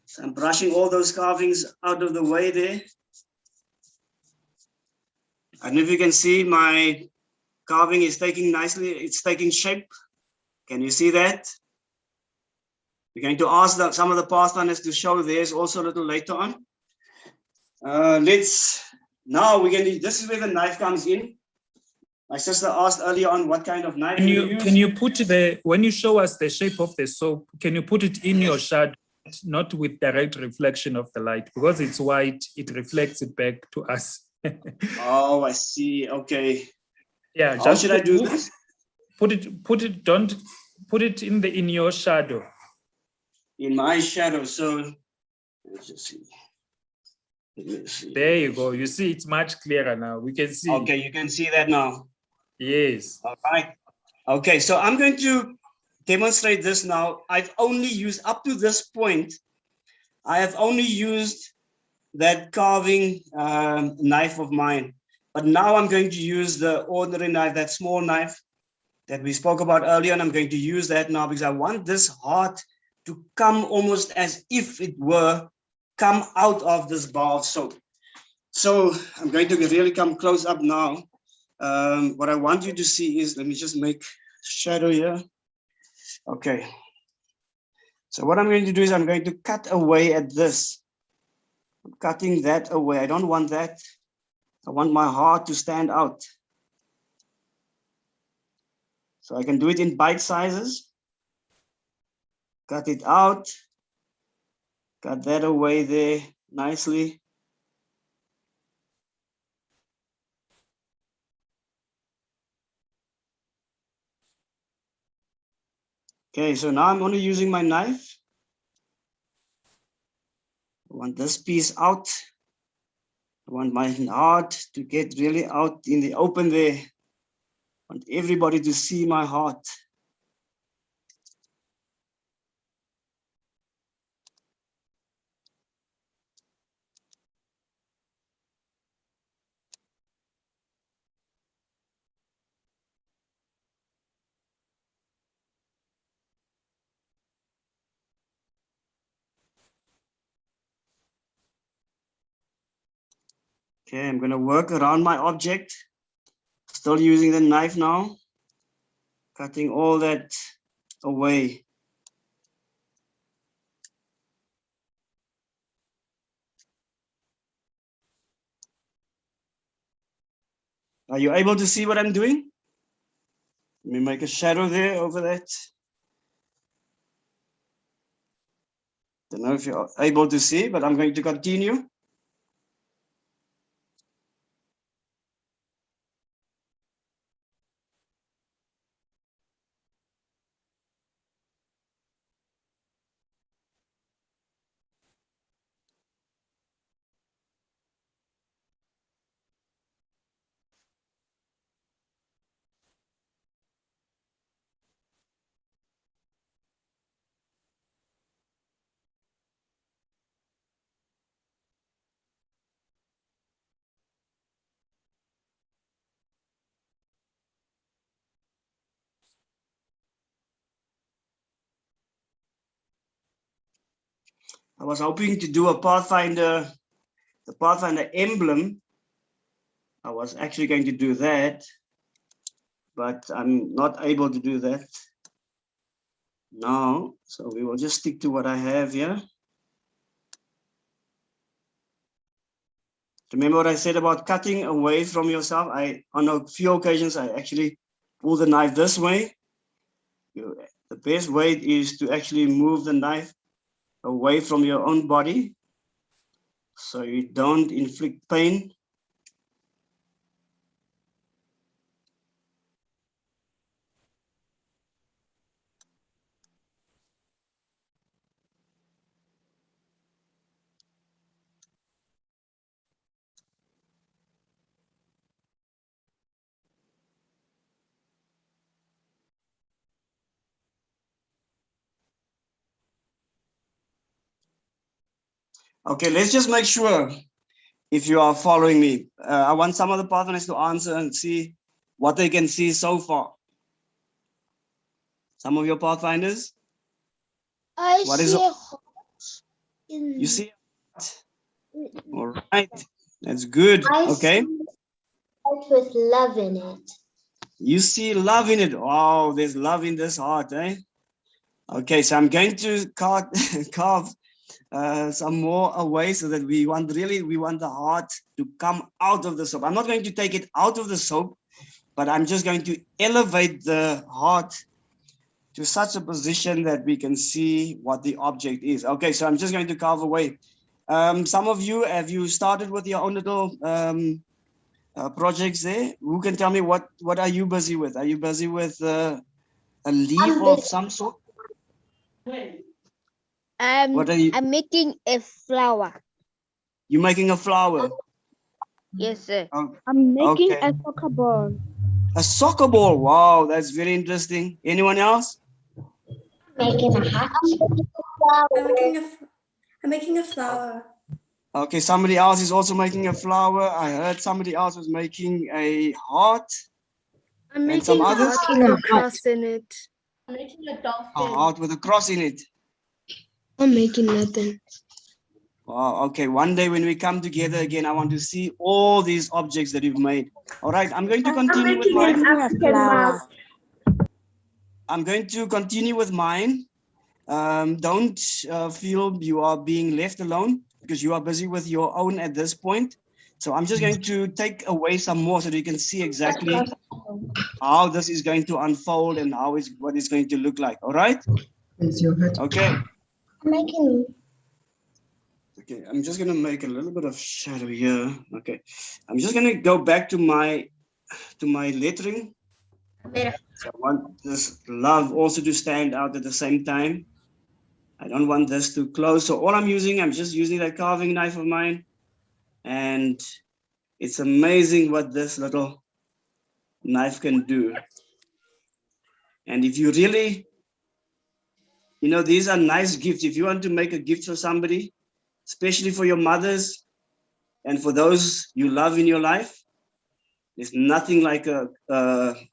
So I'm brushing all those carvings out of the way there. I don't know if you can see my carving is taking nicely, it's taking shape. Can you see that? We're going to ask some of the Pathfinders to show theirs also a little later on. This is where the knife comes in. My sister asked earlier on what kind of knife can you put when you show us the shape of the soap, can you put it in your shadow, not with direct reflection of the light? Because it's white, it reflects it back to us. Oh, I see. Okay. Yeah, how should I do this? Don't put it in your shadow. In my shadow. So let's just see. There you go. You see, it's much clearer now. We can see. Okay, you can see that now. Yes. All right. Okay, so I'm going to demonstrate this now. I've only used, up to this point, I have only used that carving knife of mine. But now I'm going to use the ordinary knife, that small knife that we spoke about earlier, and I'm going to use that now because I want this heart to come almost as if it were come out of this bar of soap. So I'm going to really come close up now. What I want you to see is, let me just make shadow here. Okay. So what I'm going to do is I'm going to cut away at this. I'm cutting that away. I don't want that. I want my heart to stand out. So I can do it in bite sizes. Cut it out. Cut that away there nicely. Okay, so now I'm only using my knife. I want this piece out. I want my heart to get really out in the open there. I want everybody to see my heart. Okay, I'm going to work around my object. Still using the knife now. Cutting all that away. Are you able to see what I'm doing? Let me make a shadow there over that. Don't know if you're able to see, but I'm going to continue. I was hoping to do a Pathfinder, the Pathfinder emblem. I was actually going to do that, but I'm not able to do that now. So we will just stick to what I have here. Remember what I said about cutting away from yourself? On a few occasions, I actually pull the knife this way. The best way is to actually move the knife away from your own body so you don't inflict pain. Okay, let's just make sure if you are following me. I want some of the partners to answer and see what they can see so far. Some of your pathfinders? What is it? You see it? All right, that's good. Okay. With love in it. You see love in it. Wow, there's love in this heart, eh? Okay, so I'm going to carve some more away so that we want the heart to come out of the soap. I'm not going to take it out of the soap, but I'm just going to elevate the heart to such a position that we can see what the object is. Okay, so I'm just going to carve away. Some of you, have you started with your own little projects there? Who can tell me what are you busy with? Are you busy with a leaf of some sort? What are you? I'm making a flower. You're making a flower. Yes, sir. Oh, I'm making okay. a soccer ball. A soccer ball. Wow, that's very interesting. Anyone else? Making a hat. I'm making a flower. Okay, somebody else is also making a flower. I heard somebody else was making a heart. I'm And some others? a cross in it. I'm making a A dolphin. heart with a cross in it. I'm making nothing. Wow, okay. One day when we come together again, I want to see all these objects that you've made. All right, I'm going to continue with mine. I'm going to continue with mine. Don't feel you are being left alone because you are busy with your own at this point. So I'm just going to take away some more so that you can see exactly how this is going to unfold and what it's going to look like. All right? Okay. I'm making. Okay, I'm just gonna make a little bit of shadow here. Okay, I'm just gonna go back to my lettering. So I want this love also to stand out at the same time. I don't want this to close. So all I'm just using that carving knife of mine. And it's amazing what this little knife can do. And if you really, these are nice gifts. If you want to make a gift for somebody, especially for your mothers and for those you love in your life, there's nothing like a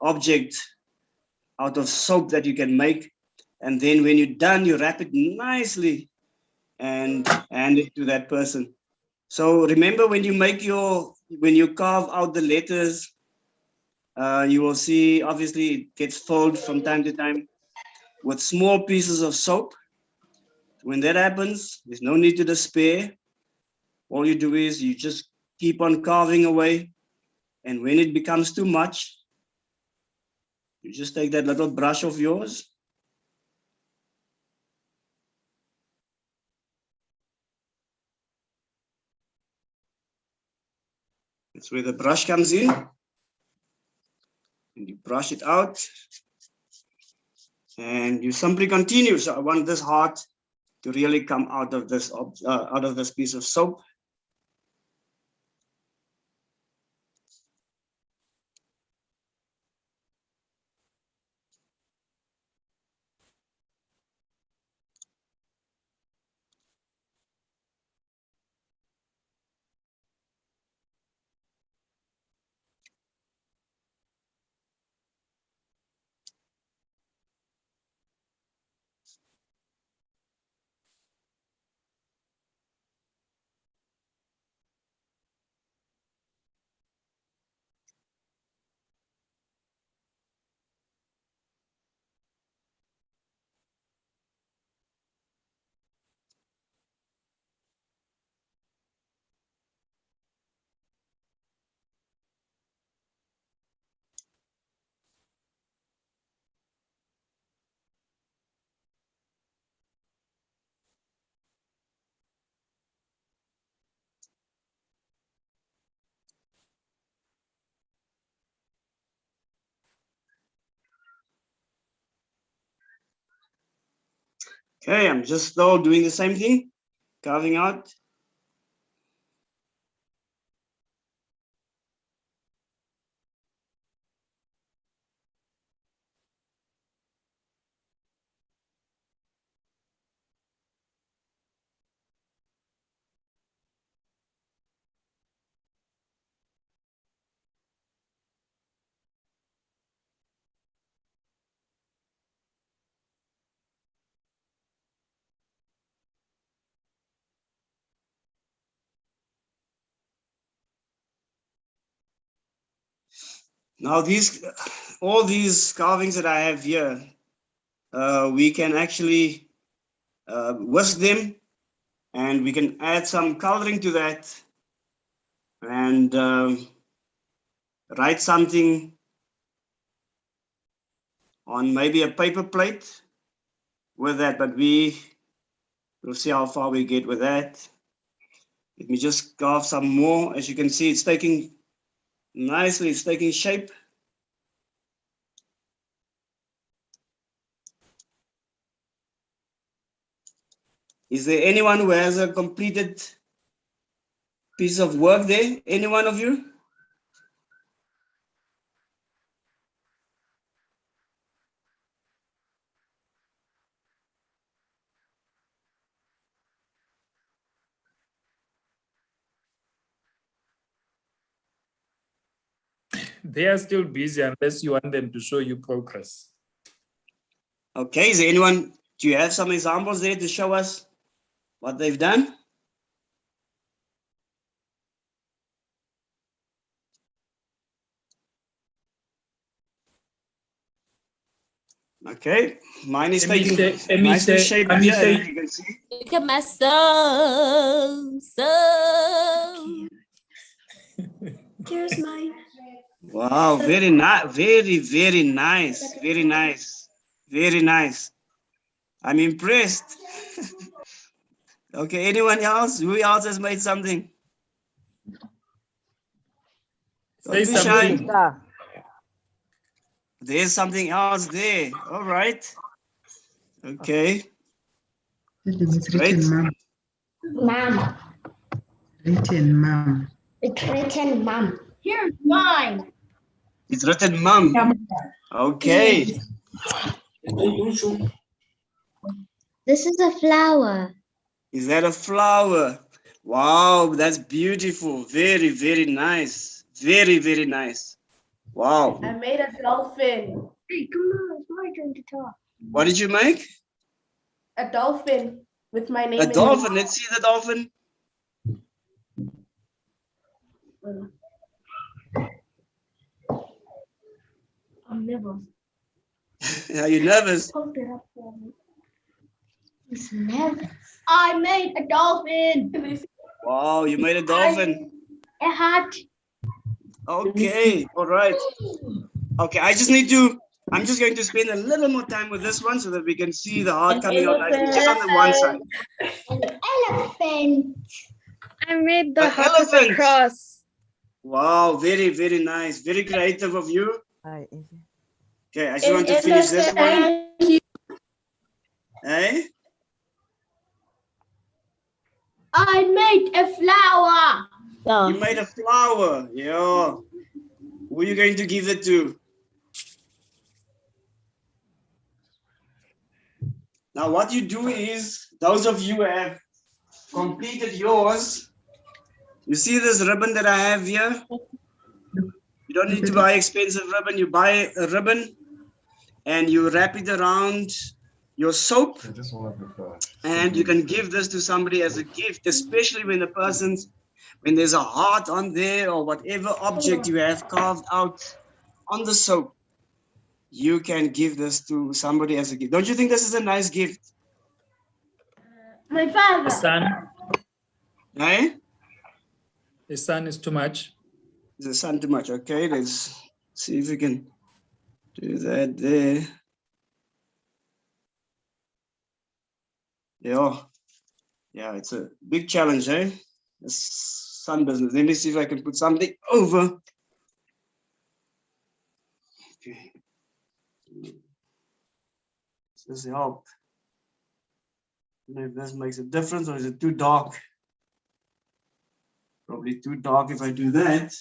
object out of soap that you can make. And then when you're done, you wrap it nicely and hand it to that person. So remember when you carve out the letters, you will see, obviously it gets folded from time to time with small pieces of soap. When that happens, there's no need to despair. All you do is you just keep on carving away. And when it becomes too much, you just take that little brush of yours. That's where the brush comes in. And you brush it out. And you simply continue. So I want this heart to really come out of this piece of soap. Okay, I'm just still doing the same thing, carving out. Now all these carvings that I have here, we can actually whisk them, and we can add some coloring to that, and write something on maybe a paper plate with that, but we'll see how far we get with that. Let me just carve some more. As you can see, it's taking nicely, it's taking shape. Is there anyone who has a completed piece of work there? Any one of you? They are still busy unless you want them to show you progress. Okay, is there anyone, do you have some examples there to show us what they've done? Okay, mine is taking nicely shape here, as you can see. Look at my soul, soul. Here's mine. Wow, very nice, very nice, very nice, very nice. I'm impressed. Okay, anyone else? Who else has made something? Don't be shy. There's something else there. All right. Okay. It's Great. written, mom. Mom. Written, mom. It's written mom. Here's mine. It's written mom. Okay. This is a flower. Is that a flower? Wow, that's beautiful. Very, very nice. Very, very nice. Wow. I made a dolphin. Hey, come on, it's my turn to talk. What did you make? A dolphin with my name A in dolphin. Let's see the dolphin. I'm nervous. Are you nervous? Hold it up for me. He's nervous. I made a dolphin. Wow, you made a dolphin. A heart. Okay, all right. Okay, I'm just going to spend a little more time with this one so that we can see the heart coming out nicely, just on the one side. An elephant. I made the An heart with elephant. a cross. Wow, very, very nice. Very creative of you. Okay, I just want to An finish this one. elephant. Hey? I made a flower. You made a flower. Yeah. Who are you going to give it to? Now, what you do is, those of you who have completed yours, you see this ribbon that I have here? You don't need to buy expensive ribbon. You buy a ribbon and you wrap it around your soap, and you can give this to somebody as a gift, especially when when there's a heart on there or whatever object you have carved out on the soap. You can give this to somebody as a gift. Don't you think this is a nice gift? My father. The sun, Eh? the sun is too much. The sun too much. Okay, let's see if we can do that there. Yeah, it's a big challenge, eh? This sun business. Let me see if I can put something over. Okay. Does this help? I don't know if this makes a difference, or is it too dark? Probably too dark if I do that.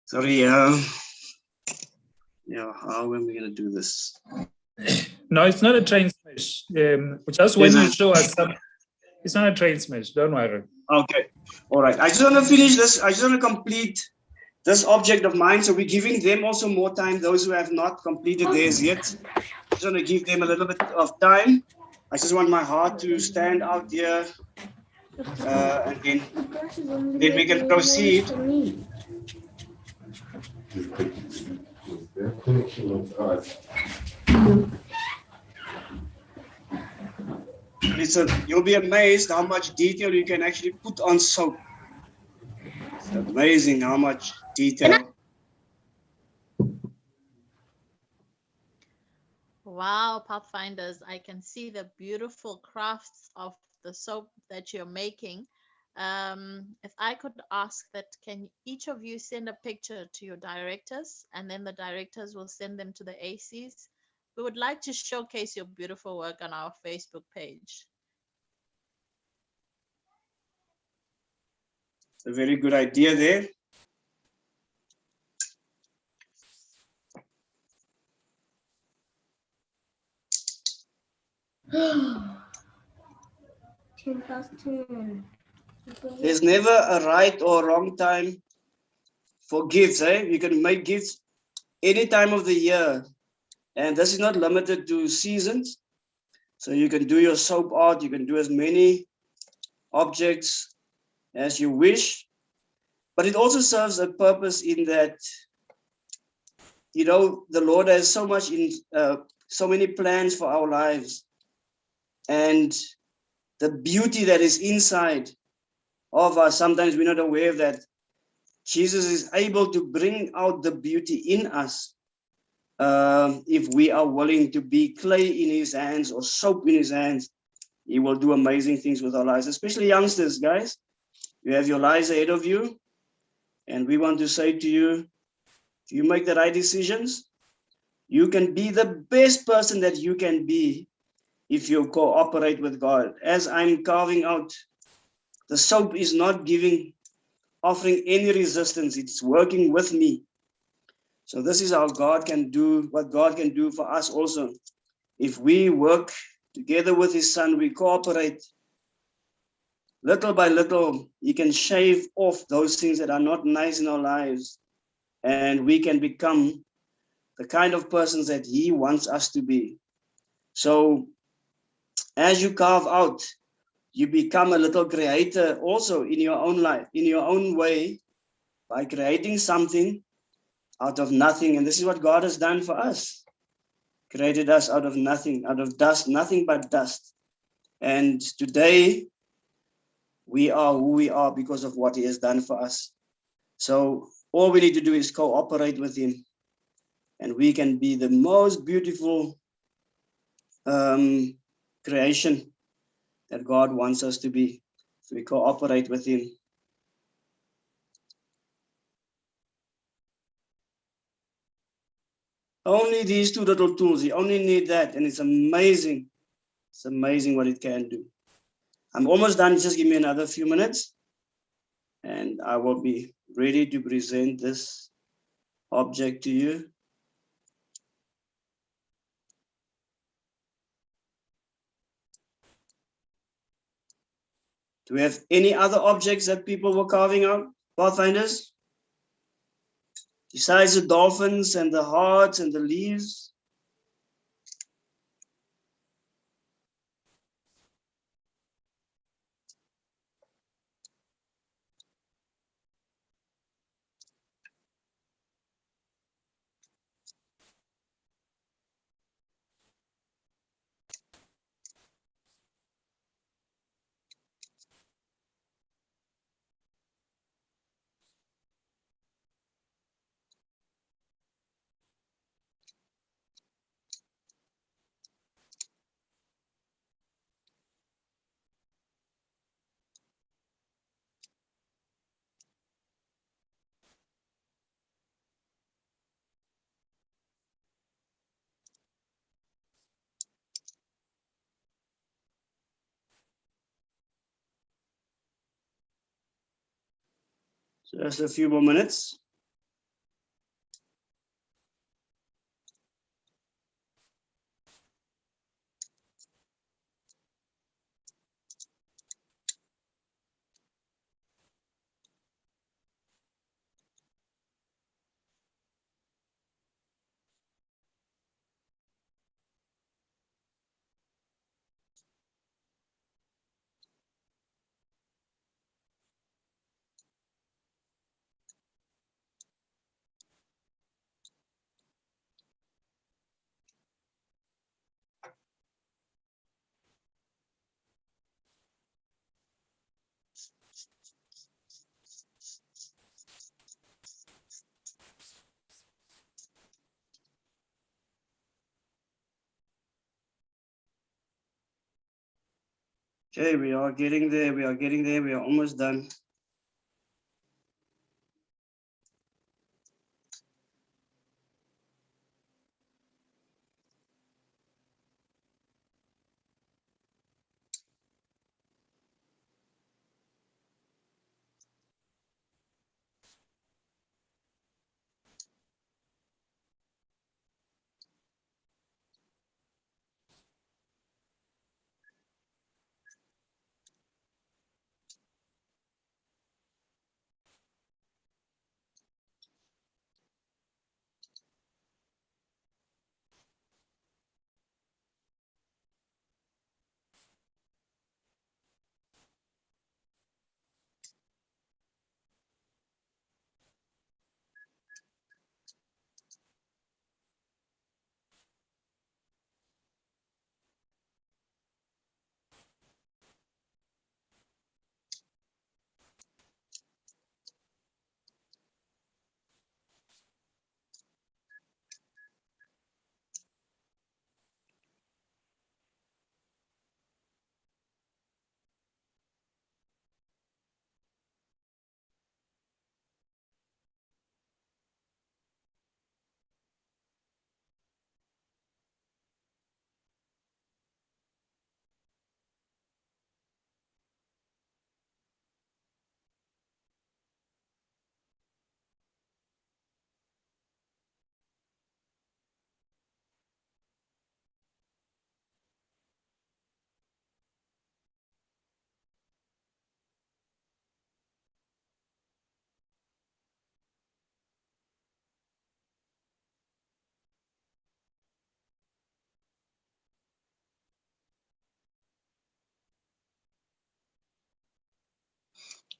Sorry, yeah, how am we gonna do this? No, it's not a train smash. Just when Is you it? show us some, it's not a train smash. Don't worry. Okay, all right. I just want to finish this. I just want to complete this object of mine. So we're giving them also more time, those who have not completed theirs yet. I just want to give them a little bit of time. I just want my heart to stand out here, and then we can proceed. Listen, you'll be amazed how much detail you can actually put on soap. It's amazing how much detail. Wow, Pathfinders, I can see the beautiful crafts of the soap that you're making. If I could ask that, can each of you send a picture to your directors, and then the directors will send them to the ACs? We would like to showcase your beautiful work on our Facebook page. It's a very good idea there. There's never a right or wrong time for gifts. You can make gifts any time of the year. And this is not limited to seasons. So you can do your soap art, you can do as many objects as you wish. But it also serves a purpose in that, the Lord has so much so many plans for our lives. And the beauty that is inside of us, sometimes we're not aware of that. Jesus is able to bring out the beauty in us if we are willing to be clay in his hands or soap in his hands. He will do amazing things with our lives, especially youngsters, guys. You have your lives ahead of you. And we want to say to you, if you make the right decisions, you can be the best person that you can be if you cooperate with God. As I'm carving out, the soap is not offering any resistance. It's working with me. So this is how God can do what God can do for us also. If we work together with his son, we cooperate. Little by little, he can shave off those things that are not nice in our lives. And we can become the kind of persons that he wants us to be. So as you carve out, you become a little creator also in your own life, in your own way, by creating something out of nothing. And this is what God has done for us. Created us out of nothing, out of dust, nothing but dust. And today, we are who we are because of what he has done for us. So all we need to do is cooperate with him. And we can be the most beautiful creation that God wants us to be. If we cooperate with him. Only these two little tools, you only need that, and it's amazing. It's amazing what it can do. I'm almost done, just give me another few minutes, and I will be ready to present this object to you. Do we have any other objects that people were carving out, Pathfinders? Besides the dolphins and the hearts and the leaves? Just a few more minutes. Okay, we are getting there. We are getting there. We are almost done.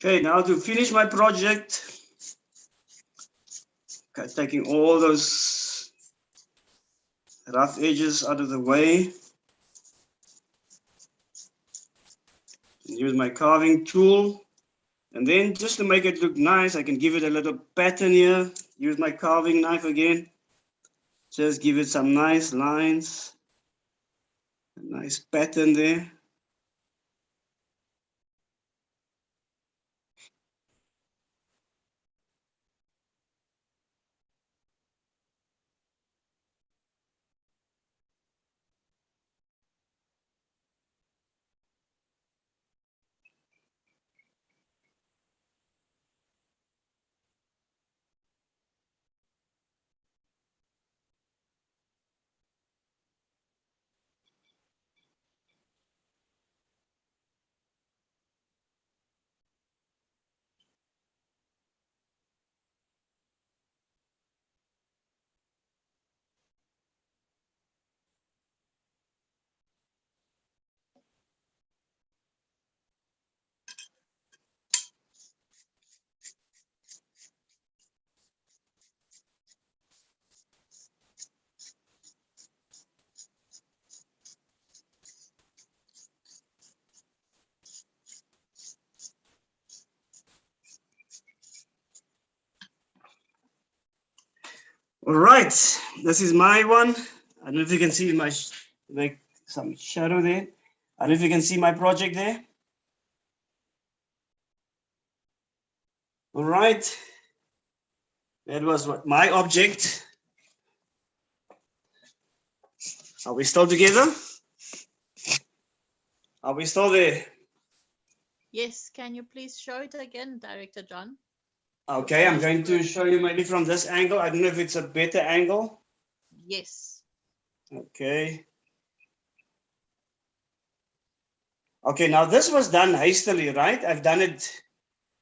Okay, now to finish my project, okay, taking all those rough edges out of the way. Use my carving tool. And then just to make it look nice, I can give it a little pattern here. Use my carving knife again. Just give it some nice lines. A nice pattern there. All right, this is my one. I don't know if you can see my, like some shadow there. I don't know if you can see my project there. All right, that was what my object. Are we still together? Are we still there? Yes, can you please show it again, Director John? Okay, I'm going to show you maybe from this angle. I don't know if it's a better angle. Yes. Okay. Okay, now this was done hastily, right? I've done it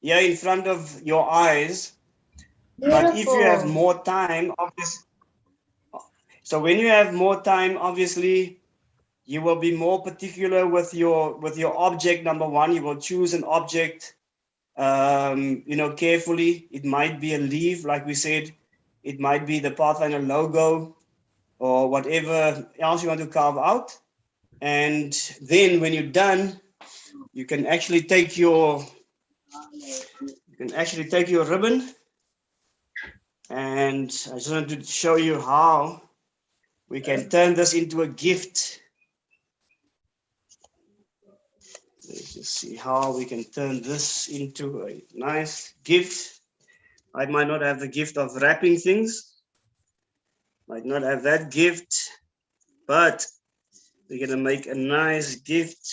here in front of your eyes. But if you have more time, obviously, so when you have more time, obviously, you will be more particular with your object. Number one, you will choose an object, carefully. It might be a leaf, like we said. It might be the Pathfinder logo or whatever else you want to carve out. And then when you're done, you can actually take your ribbon. And I just wanted to show you how we can turn this into a gift. Let's just see how we can turn this into a nice gift. I might not have the gift of wrapping things, might not have that gift, but we're gonna make a nice gift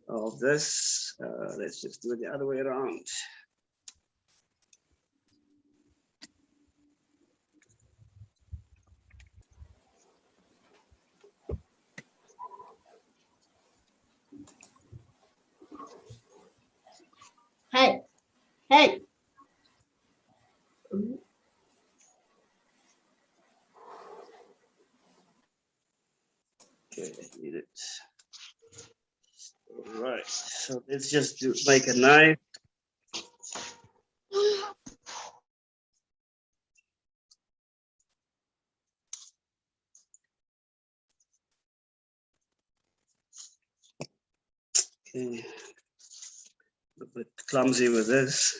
of this. Let's just do it the other way around. Hey, hey. Okay, I need it. All right, so let's just make a knife. Okay, a bit clumsy with this.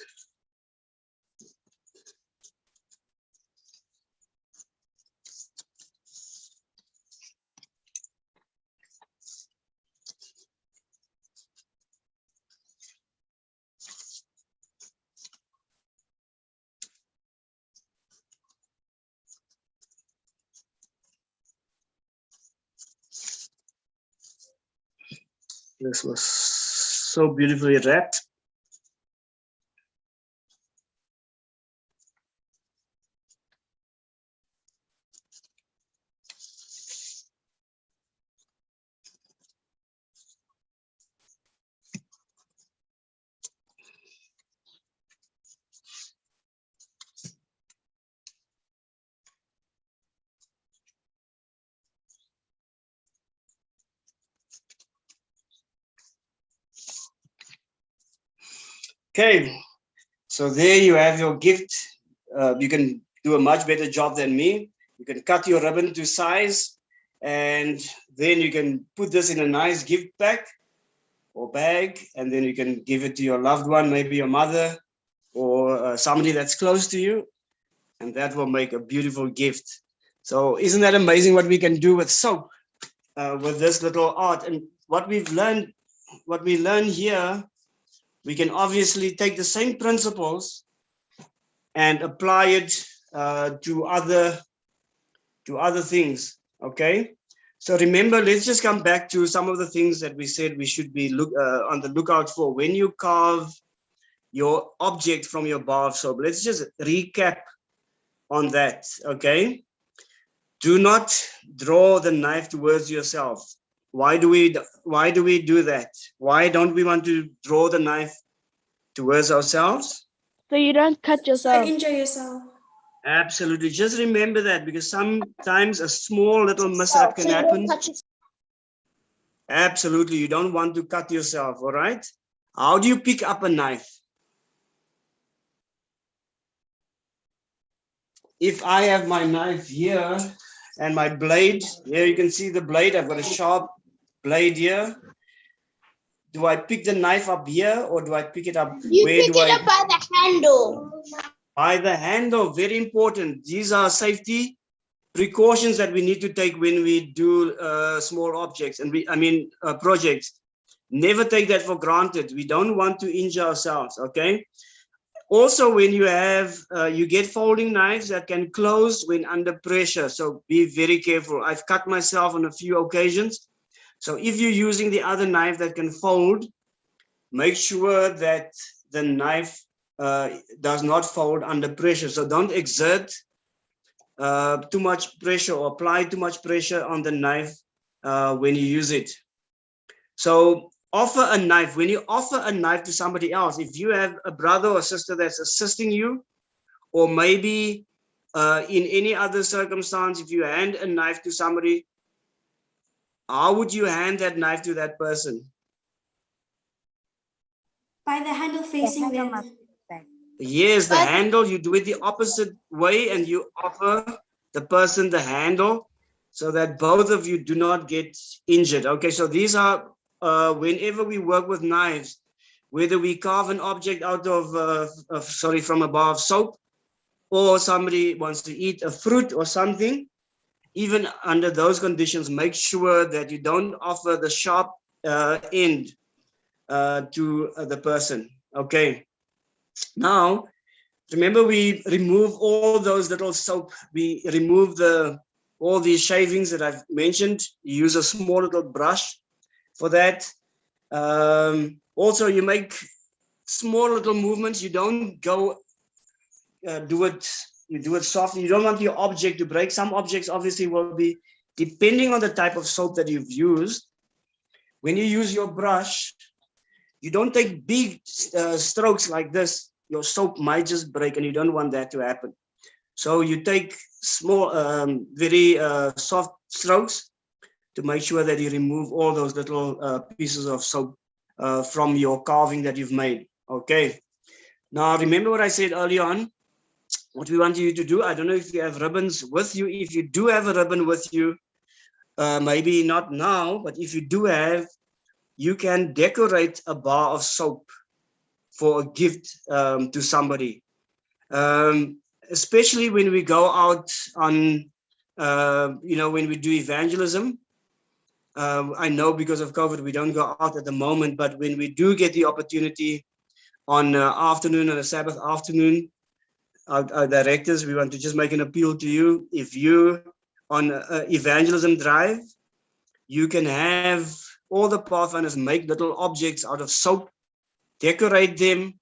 This was so beautifully wrapped. Okay, so there you have your gift. You can do a much better job than me. You can cut your ribbon to size, and then you can put this in a nice gift pack or bag, and then you can give it to your loved one, maybe your mother or somebody that's close to you, and that will make a beautiful gift. So isn't that amazing what we can do with soap, with this little art? And what we learn here, we can obviously take the same principles and apply it to other things. Okay, so remember, let's just come back to some of the things that we said we should be on the lookout for when you carve your object from your bar of soap. Let's just recap on that. Okay, do not draw the knife towards yourself. Why do we do that? Why don't we want to draw the knife towards ourselves? So you don't cut yourself. Injure yourself. Absolutely. Just remember that, because sometimes a small little mishap can happen. Absolutely. You don't want to cut yourself. All right. How do you pick up a knife? If I have my knife here and my blade, here you can see the blade. I've got a sharp blade here. Do I pick the knife up here, or do I pick it up? You pick it up by the handle. By the handle, very important. These are safety precautions that we need to take when we do small objects and projects. Never take that for granted. We don't want to injure ourselves. Okay. Also, when you have you get folding knives that can close when under pressure, so be very careful. I've cut myself on a few occasions. So if you're using the other knife that can fold, make sure that the knife does not fold under pressure. So don't exert too much pressure or apply too much pressure on the knife when you use it. So offer a knife. When you offer a knife to somebody else, if you have a brother or sister that's assisting you, or maybe in any other circumstance, if you hand a knife to somebody, how would you hand that knife to that person? By the handle facing them. Yes, the handle, you do it the opposite way and you offer the person the handle so that both of you do not get injured. Okay, so these are, whenever we work with knives, whether we carve an object out of from a bar of soap, or somebody wants to eat a fruit or something, even under those conditions, make sure that you don't offer the sharp end to the person. Okay. Now, remember we remove all those little soap. We remove all these shavings that I've mentioned. You use a small little brush for that. Also, you make small little movements. You don't go you do it softly. You don't want your object to break. Some objects obviously will be, depending on the type of soap that you've used. When you use your brush, you don't take big strokes like this. Your soap might just break and you don't want that to happen. So you take small, very soft strokes to make sure that you remove all those little pieces of soap from your carving that you've made. Okay. Now, remember what I said earlier on, what we want you to do. I don't know if you have ribbons with you. If you do have a ribbon with you, maybe not now, but if you do have, you can decorate a bar of soap for a gift to somebody. Especially when we go out on, when we do evangelism. I know because of COVID, we don't go out at the moment, but when we do get the opportunity on afternoon, on a Sabbath afternoon, our directors, we want to just make an appeal to you. If you on evangelism drive, you can have all the Pathfinders make little objects out of soap, decorate them,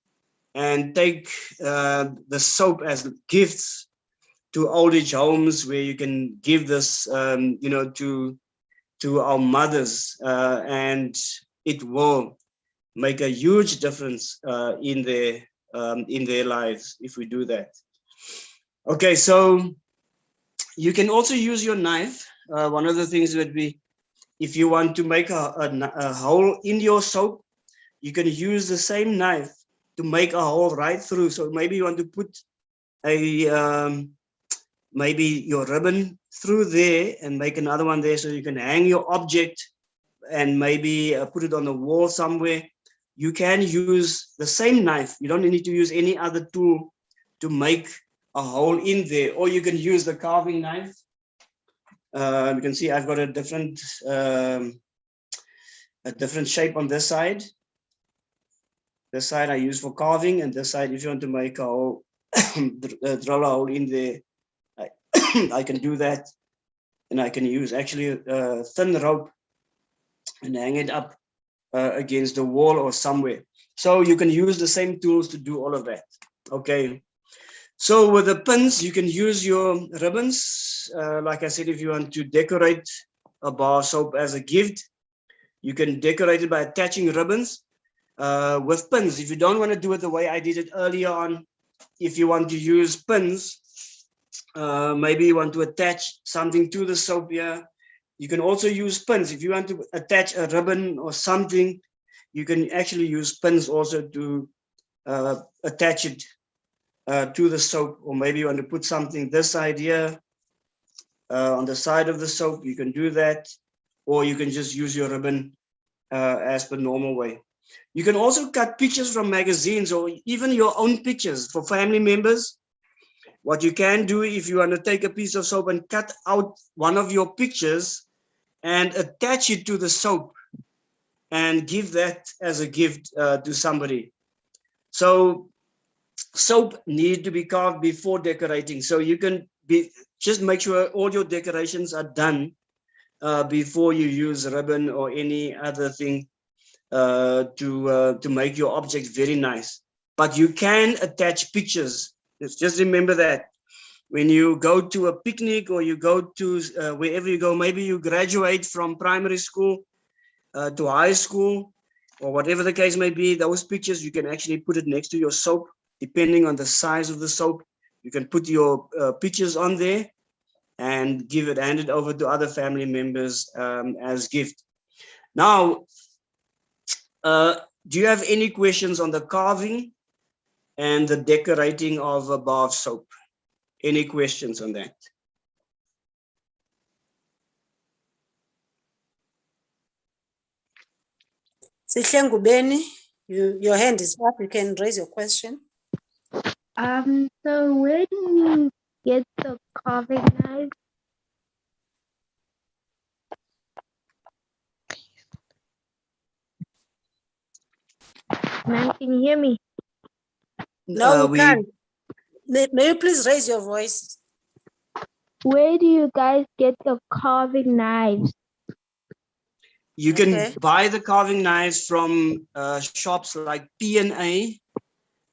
and take the soap as gifts to old age homes where you can give this, to our mothers, and it will make a huge difference in their lives if we do that. Okay, so you can also use your knife. One of the things that if you want to make a hole in your soap, you can use the same knife to make a hole right through. So maybe you want to put maybe your ribbon through there and make another one there so you can hang your object and maybe put it on the wall somewhere. You can use the same knife. You don't need to use any other tool to make a hole in there, or you can use the carving knife. You can see I've got a different shape on this side. This side I use for carving, and this side, if you want to make a hole, drill a hole in there, I can do that. And I can use actually a thin rope and hang it up against the wall or somewhere. So you can use the same tools to do all of that. Okay. So with the pins, you can use your ribbons. Like I said, if you want to decorate a bar soap as a gift, you can decorate it by attaching ribbons with pins. If you don't want to do it the way I did it earlier on, if you want to use pins, maybe you want to attach something to the soap here, you can also use pins. If you want to attach a ribbon or something, you can actually use pins also to attach it to the soap. Or maybe you want to put something this side here on the side of the soap, you can do that. Or you can just use your ribbon as per normal way. You can also cut pictures from magazines or even your own pictures for family members. What you can do, if you want to take a piece of soap and cut out one of your pictures and attach it to the soap and give that as a gift to somebody. So soap need to be carved before decorating. So you can just make sure all your decorations are done before you use ribbon or any other thing to make your object very nice. but you can attach pictures. Just remember that. When you go to a picnic or you go to wherever you go, maybe you graduate from primary school to high school or whatever the case may be, those pictures, you can actually put it next to your soap, depending on the size of the soap. You can put your pictures on there and hand it over to other family members as gift. Now, do you have any questions on the carving and the decorating of a bar of soap? Any questions on that? Sihlengubeni, your hand is up. You can raise your question. So where do you get the carving knife? Man, can you hear me? No, we can't. May you please raise your voice? Where do you guys get the carving knives? You can buy the carving knives from shops like P&A.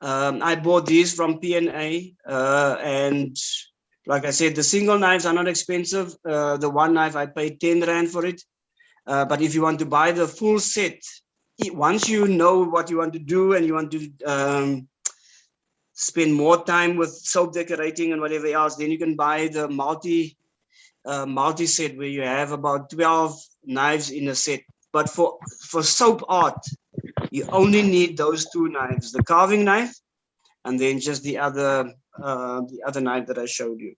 I bought these from P&A, and like I said, the single knives are not expensive. The one knife, I paid 10 Rand for it. But if you want to buy the full set, once you know what you want to do and you want to spend more time with soap decorating and whatever else, then you can buy the multi set where you have about 12 knives in a set. But for soap art, you only need those two knives, the carving knife and then just the other knife that I showed you.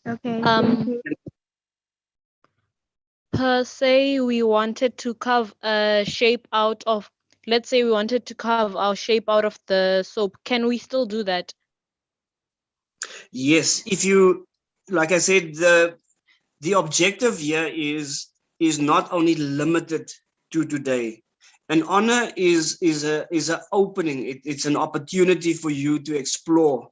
Okay. Per se, we wanted to carve a shape out of, let's say we wanted to carve our shape out of the soap. Can we still do that? Yes, if you, like I said, the objective here is not only limited to today. An honor is an opening. It's an opportunity for you to explore.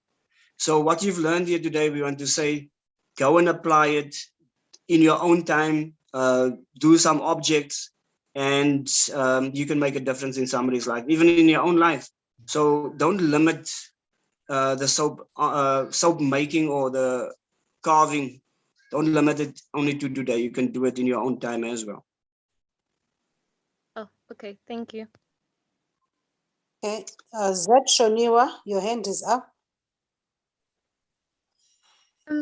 So what you've learned here today, we want to say, go and apply it in your own time. Do some objects, and you can make a difference in somebody's life, even in your own life. So don't limit the soap making or the carving. Don't limit it only to today. You can do it in your own time as well. Oh, okay. Thank you. Okay. Zed Shoniwa, your hand is up.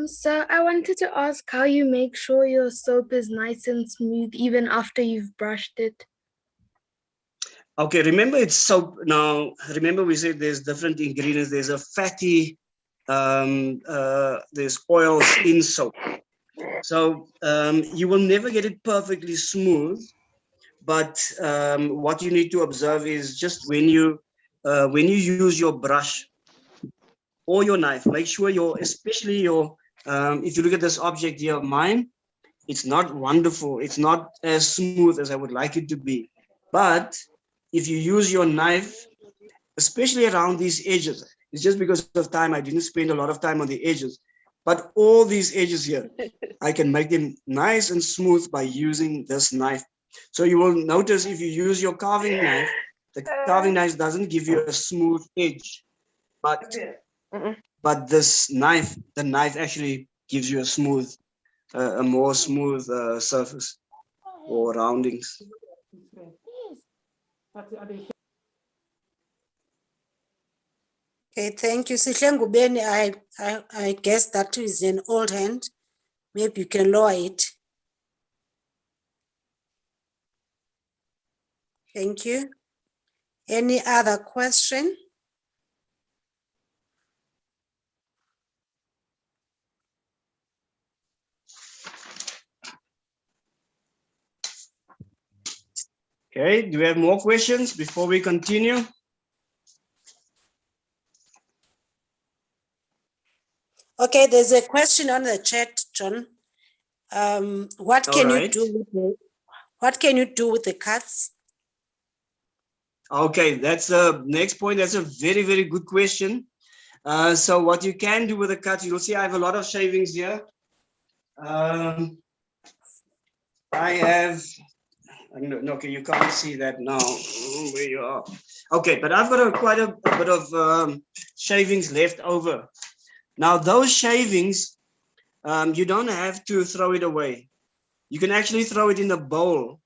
So I wanted to ask how you make sure your soap is nice and smooth even after you've brushed it. Okay, remember it's soap. Now, remember we said there's different ingredients. There's a fatty, there's oils in soap. So you will never get it perfectly smooth, but what you need to observe is just when you use your brush or your knife, make sure especially your, if you look at this object here of mine, it's not wonderful. It's not as smooth as I would like it to be. But if you use your knife, especially around these edges, it's just because of time, I didn't spend a lot of time on the edges, but all these edges here, I can make them nice and smooth by using this knife. So you will notice if you use your carving knife, the carving knife doesn't give you a smooth edge, but this knife, the knife actually gives you a more smooth surface or roundings. Okay, thank you. Sihlengubeni, I guess that is an old hand. Maybe you can lower it. Thank you. Any other question? Okay, do we have more questions before we continue? Okay, there's a question on the chat, John. What can you do with the cards? Okay, that's the next point. That's a very, very good question. So what you can do with the cut, you'll see I have a lot of shavings here. I have Okay, you can't see that now where you are. Okay, but I've got quite a bit of shavings left over. Now those shavings, you don't have to throw it away. You can actually throw it in a bowl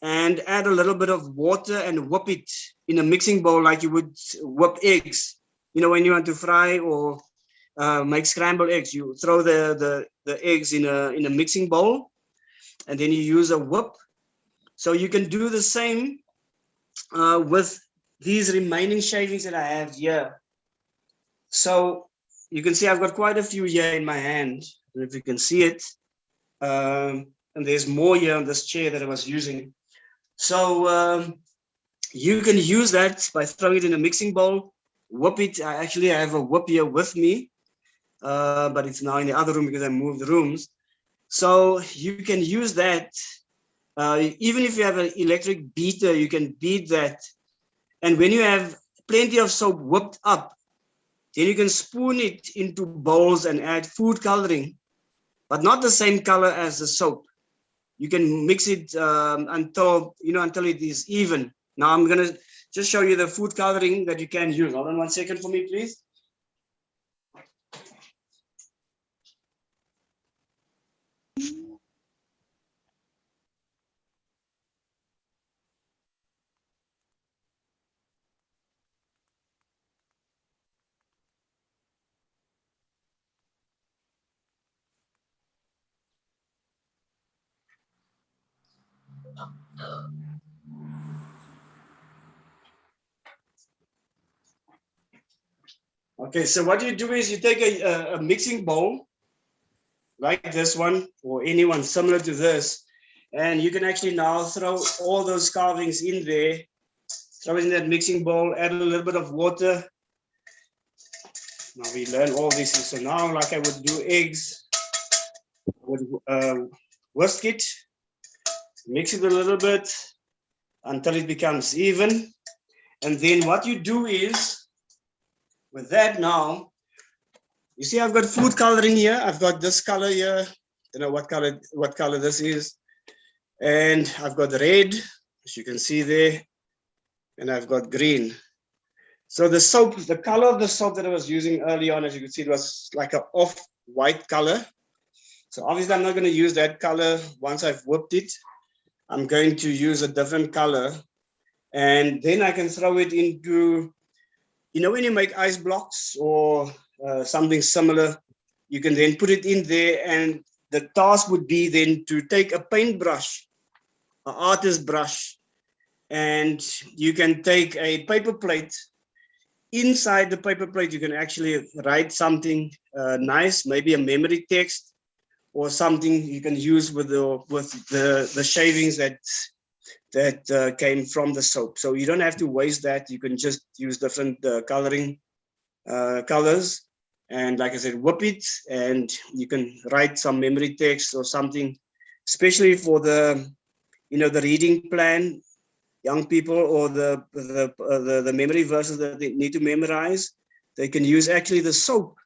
and add a little bit of water and whip it in a mixing bowl like you would whip eggs. You know, when you want to fry or make scrambled eggs, you throw the eggs in a mixing bowl, and then you use a whip. So you can do the same with these remaining shavings that I have here. So you can see I've got quite a few here in my hand. And if you can see it, and there's more here on this chair that I was using. So you can use that by throwing it in a mixing bowl, whip it. I actually have a whip here with me, but it's now in the other room because I moved the rooms. So you can use that. Even if you have an electric beater, you can beat that. And when you have plenty of soap whipped up, then you can spoon it into bowls and add food coloring, but not the same color as the soap. You can mix it until it is even. Now I'm gonna just show you the food coloring that you can use. Hold on 1 second for me, please. Okay, so what you do is you take a mixing bowl like this one or anyone similar to this, and you can actually now throw all those carvings in there, throw it in that mixing bowl, add a little bit of water. Now we learn all this. So now, like I would do eggs, I would whisk it, mix it a little bit until it becomes even. And then what you do is, with that now, you see I've got food coloring here. I've got this color here. You know what color this is. And I've got red, as you can see there. And I've got green. So the soap, the color of the soap that I was using early on, as you can see, it was like an off-white color. So obviously I'm not going to use that color once I've whipped it. I'm going to use a different color. And then I can throw it into, you know, when you make ice blocks or something similar, you can then put it in there, and the task would be then to take a paintbrush, an artist brush, and you can take a paper plate. Inside the paper plate, you can actually write something nice, maybe a memory text or something you can use with the shavings that came from the soap. So you don't have to waste that. You can just use different coloring colors. And like I said, whip it, and you can write some memory text or something, especially for the reading plan, young people, or the memory verses that they need to memorize. They can use actually the soap,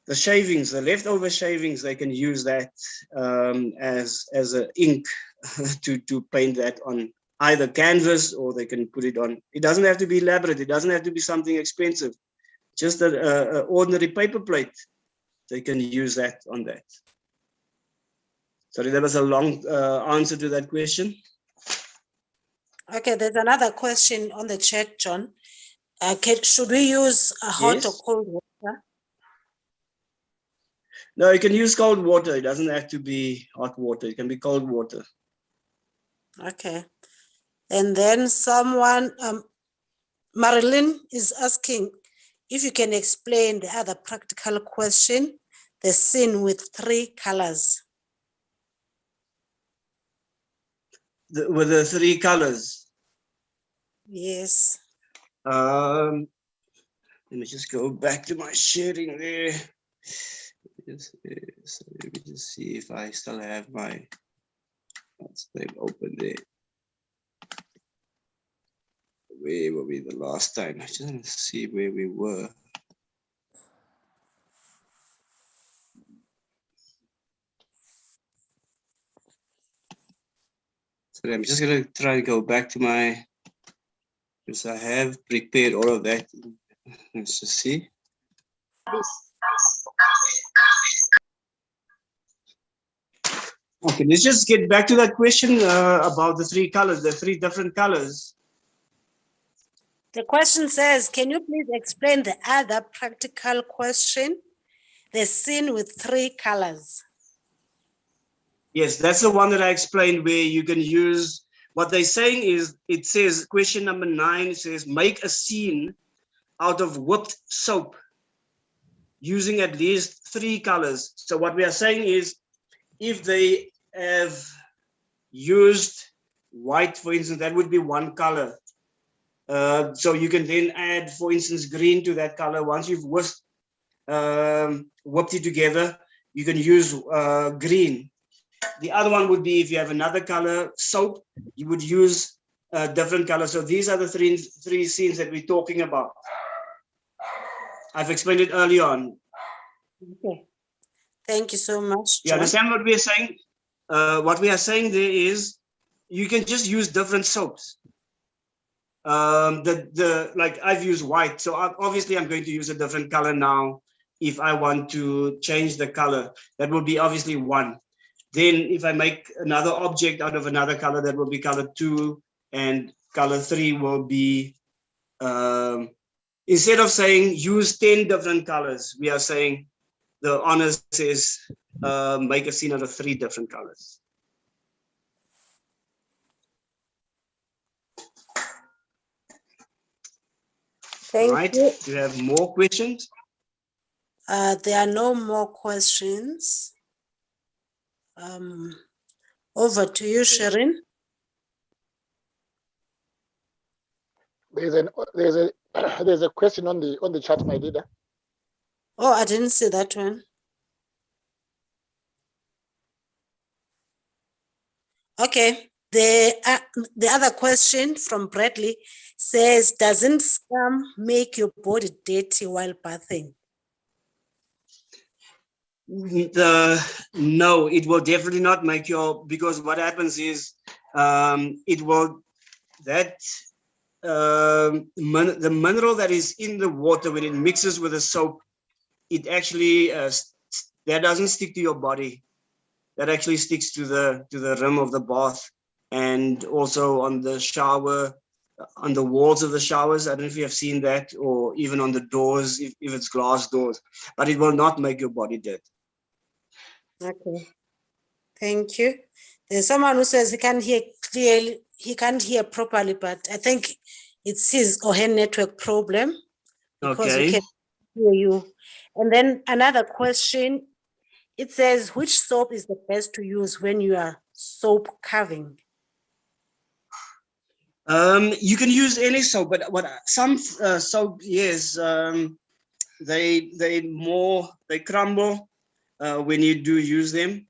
the shavings, the leftover shavings. They can use that as an ink to paint that on either canvas, or they can put it on. It doesn't have to be elaborate. It doesn't have to be something expensive. Just an ordinary paper plate, they can use that on that. Sorry, that was a long answer to that question. Okay, there's another question on the chat, John. Should we use a hot or cold water? No, you can use cold water. It doesn't have to be hot water. It can be cold water. Okay. And then someone, Marilyn is asking if you can explain the other practical question, the scene with 3 colors. With the 3 colors? Yes. Let me just go back to my sharing there. So let me just see if I still have my thing open there. Where were we the last time? I just want to see where we were. So Sorry, I'm just gonna try to go back to my, because I have prepared all of that. Let's just see. Okay, let's just get back to that question about the three colors, the three different colors. The question says, can you please explain the other practical question? The scene with three colors. Yes, that's the one that I explained where you can use, what they're saying is, it says, question number 9 says, make a scene out of whipped soap using at least 3 colors. So what we are saying is, if they have used white, for instance, that would be one color. So you can then add, for instance, green to that color. Once you've whipped it together, you can use green. The other one would be if you have another color soap, you would use a different color. So these are the three scenes that we're talking about. I've explained it early on. Okay. Thank you so much. You understand what we are saying? What we are saying there is you can just use different soaps. Like I've used white, so obviously I'm going to use a different color now. If I want to change the color, that will be obviously 1. Then if I make another object out of another color, that will be color 2, and color 3 will be, instead of saying use 10 different colors, we are saying the honor says make a scene out of 3 different colors. Thank you. Do you have more questions? There are no more questions. Over to you, Sharon. There's a question on the chat, my leader. Oh, I didn't see that one. Okay. The other question from Bradley says, doesn't scum make your body dirty while bathing? No, it will definitely not make your, because what happens is it will, that the mineral that is in the water, when it mixes with the soap, it actually that doesn't stick to your body. That actually sticks to the rim of the bath, and also on the shower, on the walls of the showers. I don't know if you have seen that, or even on the doors, if it's glass doors, but it will not make your body dirty. Okay. Thank you. There's someone who says he can't hear clearly, he can't hear properly, but I think it's his or her network problem, because we can hear you. And then another question, it says, which soap is the best to use when you are soap carving? You can use any soap, but what some soap, yes, they crumble when you do use them.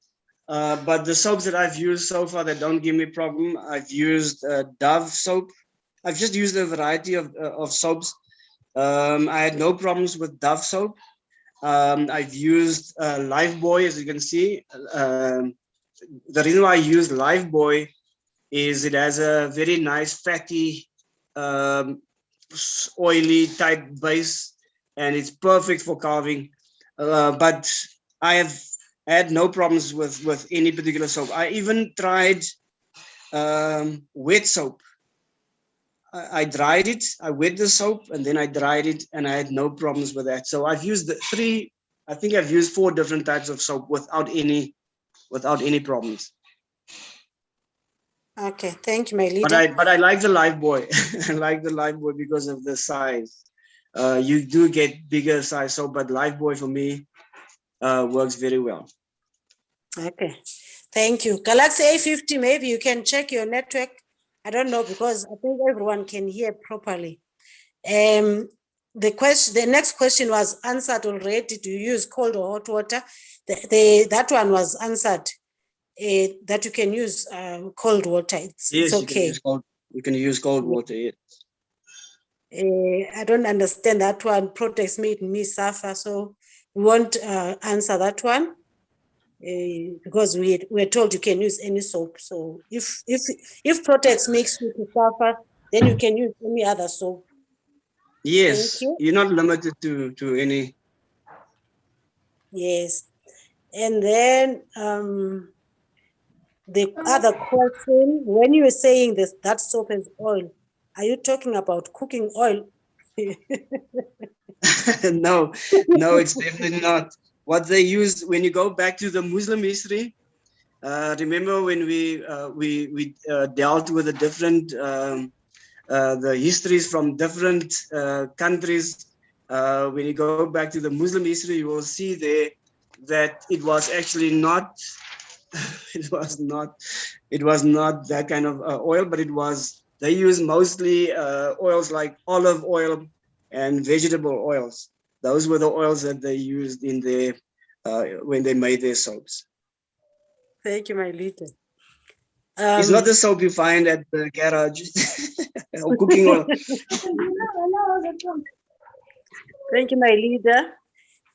But the soaps that I've used so far that don't give me problem, I've used Dove soap. I've just used a variety of soaps. I had no problems with Dove soap. I've used Lifebuoy, as you can see. The reason why I use Lifebuoy is it has a very nice fatty, oily type base, and it's perfect for carving. But I have had no problems with any particular soap. I even tried wet soap. I dried it, I wet the soap, and then I dried it, and I had no problems with that. So I've used I think I've used 4 different types of soap without any problems. Okay, thank you, my leader. But I like the Lifebuoy. I like the Lifebuoy because of the size. You do get bigger size soap, but Lifebuoy for me works very well. Okay, thank you. Galaxy A50, maybe you can check your network. I don't know, because I think everyone can hear properly. The next question was answered already. Do you use cold or hot water? That one was answered. That you can use cold water. It's okay. You can use cold water. Yes. I don't understand that one. Protests made me suffer, so we won't answer that one. because we're told you can use any soap. So if Protex makes you to suffer, then you can use any other soap. Yes, you. you're not limited to any. Yes. And then the other question, when you were saying this, that soap is oil, are you talking about cooking oil? No, it's definitely not. What they use, when you go back to the Muslim history, remember when we dealt with the different the histories from different countries. When you go back to the Muslim history, you will see there that it was actually not it was not that kind of oil, but they use mostly oils like olive oil and vegetable oils. Those were the oils that they used in their when they made their soaps. Thank you, my leader. It's not the soap you find at the garage or cooking oil. Thank you, my leader.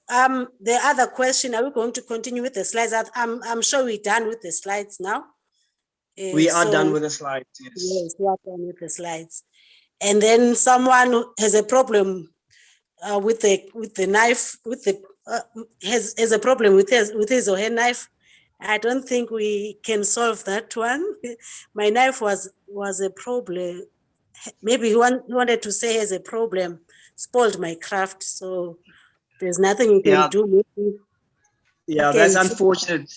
The other question, are we going to continue with the slides? I'm sure we're done with the slides now. We are done with the slides, yes. Yes, we are done with the slides. And then someone has a problem with the knife, has a problem with his or her knife. I don't think we can solve that one. My knife was a problem. Maybe he wanted to say has a problem, spoiled my craft. So there's nothing you can do. Yeah, that's unfortunate.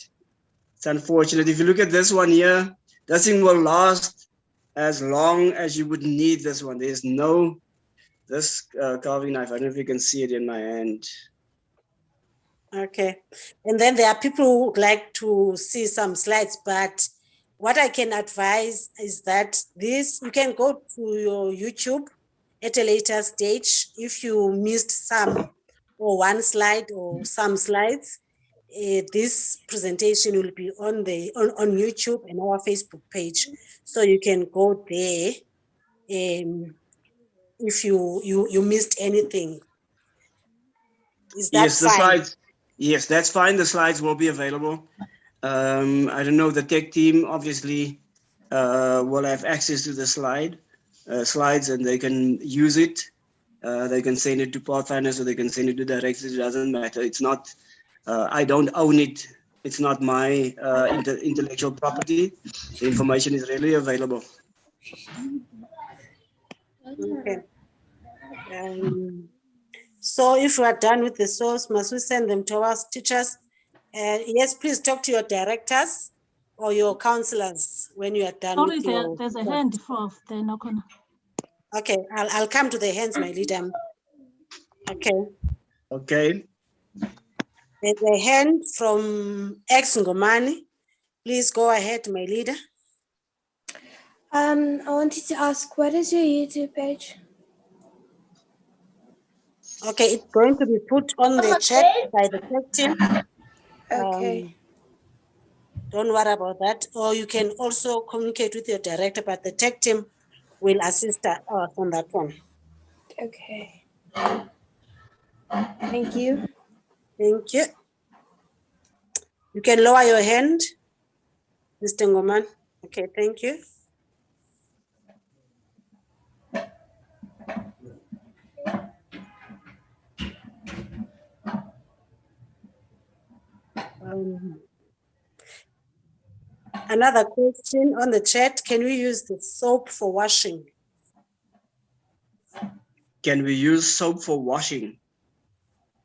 It's unfortunate. If you look at this one here, this thing will last as long as you would need this one. There's no, this carving knife, I don't know if you can see it in my hand. Okay. And then there are people who would like to see some slides, but what I can advise is that you can go to your YouTube at a later stage. If you missed some or one slide or some slides, this presentation will be on YouTube and our Facebook page. So you can go there if you missed anything. Is that Yes, the fine? slides. Yes, that's fine. The slides will be available. I don't know, the tech team obviously will have access to the slides and they can use it. They can send it to Pathfinders or they can send it to directors. It doesn't matter. It's not, I don't own it. It's not my intellectual property. The information is readily available. Okay. So if we are done with the source, must we send them to our teachers? Yes, please talk to your directors or your counselors when you are done Sorry, with your... there's a hand for the Nakona. Okay, I'll come to the hands, my leader. Okay. Okay. There's a hand from Ex Ngomani. Please go ahead, my leader. I wanted to ask, what is your YouTube page? Okay, it's going to be put on the chat by the tech team. Okay. Don't worry about that. Or you can also communicate with your director, but the tech team will assist us on that one. Okay. Thank you. Thank you. You can lower your hand, Mr. Ngoman. Okay, thank you. Another question on the chat, can we use the soap for washing? Can we use soap for washing?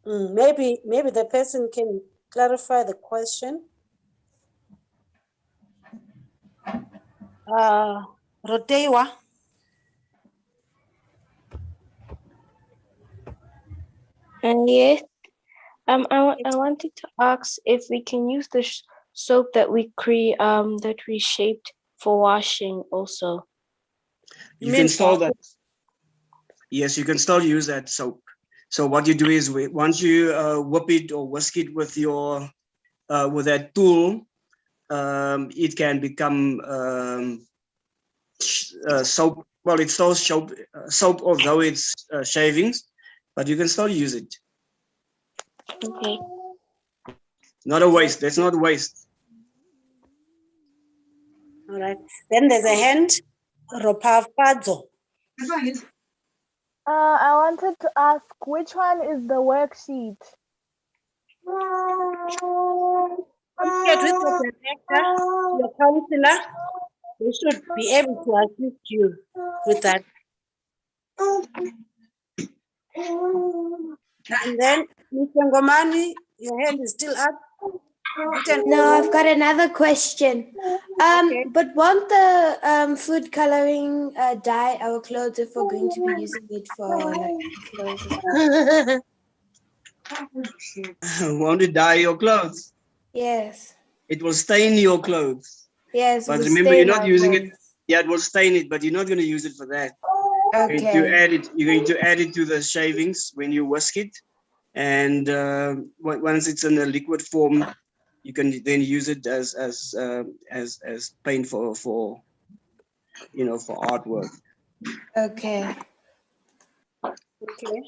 Maybe the person can clarify the question. Rotewa. Yes. I wanted to ask if we can use the soap that we shaped for washing also. You can still that. Yes, you can still use that soap. So what you do is once you whip it or whisk it with your with that tool, it can become soap. Well, it's still soap, although it's shavings, but you can still use it. Okay. Not a waste. That's not waste. All right. Then there's a hand. Ropafadzo. I wanted to ask, which one is the worksheet? Communicate with your director, your counselor. They should be able to assist you with that. And then, Mr. Ngomani, your hand is still up. No, I've got another question. But won't the food coloring dye our clothes if we're going to be using it for like clothes as well? Want to dye your clothes? Yes. It will stain your clothes. Yes. But we'll remember, stain you're not our using clothes. it. Yeah, it will stain it, but you're not going to use it for that. Okay. You're going to add it to the shavings when you whisk it, and once it's in a liquid form, you can then use it as paint for artwork. Okay. Okay.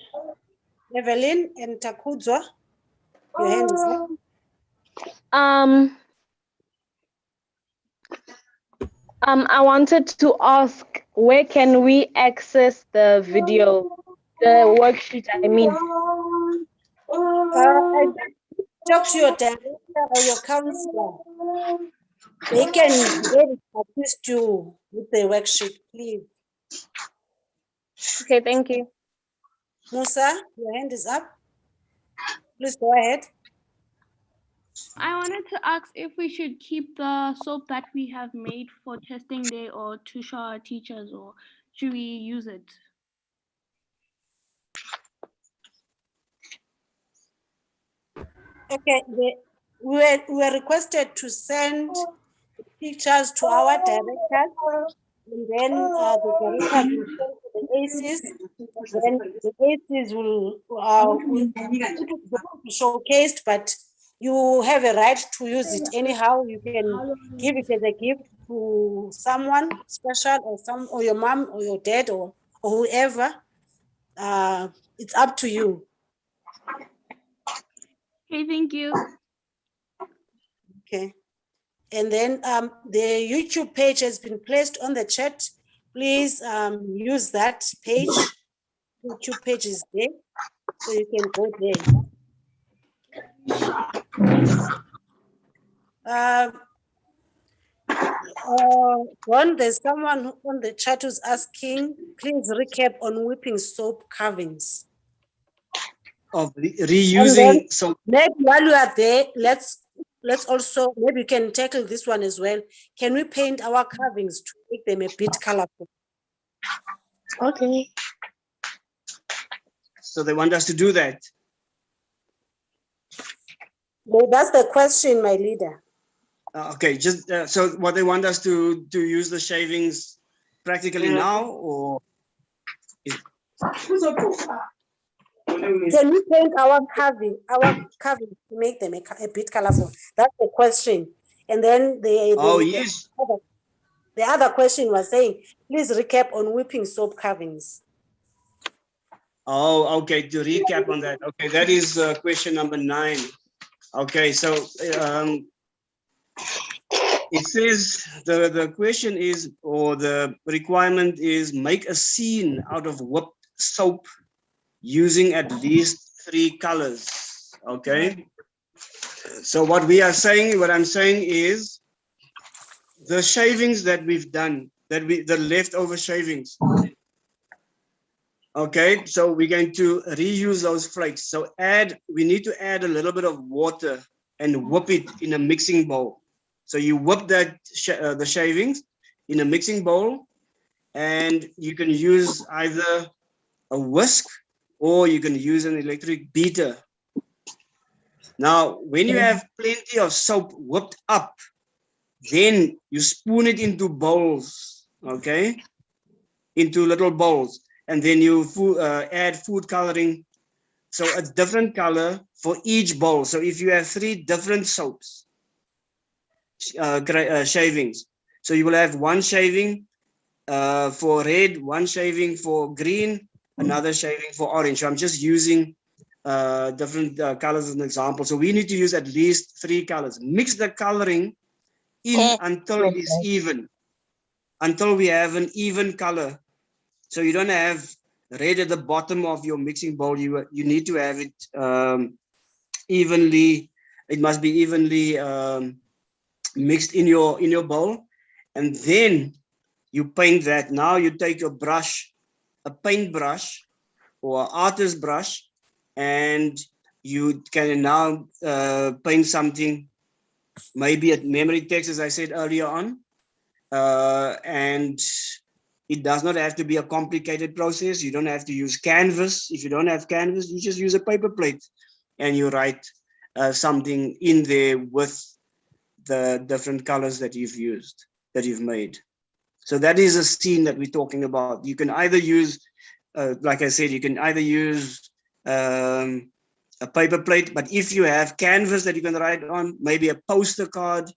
Evelyn and Takudzwa, your hand is up. I wanted to ask, where can we access the video, the worksheet, I mean? I talk to your director or your counselor. They can be able to assist you with the worksheet, please. Okay, thank you. Musa, your hand is up. Please go ahead. I wanted to ask if we should keep the soap that we have made for testing day or to show our teachers, or should we use it? Okay, we were requested to send pictures to our directors, and then the directors will send to the ACs, then the ACs will be showcased, but you have a right to use it anyhow. You can give it as a gift to someone special, or your mom or your dad or whoever. It's up to you. Okay, thank you. Okay. And then the YouTube page has been placed on the chat. Please use that page. YouTube page is there, so you can go there. There's someone on the chat who's asking, please recap on whipping soap carvings. Of reusing soap. Maybe while you are there, let's also, maybe you can tackle this one as well. Can we paint our carvings to make them a bit colorful? Okay. So they want us to do that. Well, that's the question, my leader. Okay, just so what they want us to use the shavings practically now, or can we paint our carving to make them a bit colorful? That's the question. And then the other question was saying, please recap on whipping soap carvings. Oh, okay, to recap on that. Okay, that is question number 9. Okay, so it says the question is, or the requirement is, make a scene out of whipped soap using at least 3 colors. Okay, so what I'm saying is the shavings that we've done, the leftover shavings. Okay, so we're going to reuse those flakes. So we need to add a little bit of water and whip it in a mixing bowl. So you whip that the shavings in a mixing bowl, and you can use either a whisk or you can use an electric beater. Now, when you have plenty of soap whipped up, then you spoon it into bowls, okay? Into little bowls. And then you add food coloring. So a different color for each bowl. So if you have 3 different soaps, shavings, so you will have one shaving for red, one shaving for green, another shaving for orange. So I'm just using different colors as an example. So we need to use at least 3 colors. Mix the coloring in until it is even, until we have an even color. So you don't have red at the bottom of your mixing bowl. You need to have it evenly. It must be evenly mixed in your bowl, and then you paint that. Now you take your brush, a paint brush or artist brush, and you can now paint something, maybe a memory text, as I said earlier on, and it does not have to be a complicated process. You don't have to use canvas. If you don't have canvas, you just use a paper plate and you write something in there with the different colors that you've used, that you've made. So that is a scene that we're talking about. You can either use, like I said, you can either use a paper plate, but if you have canvas that you can write on, maybe a poster card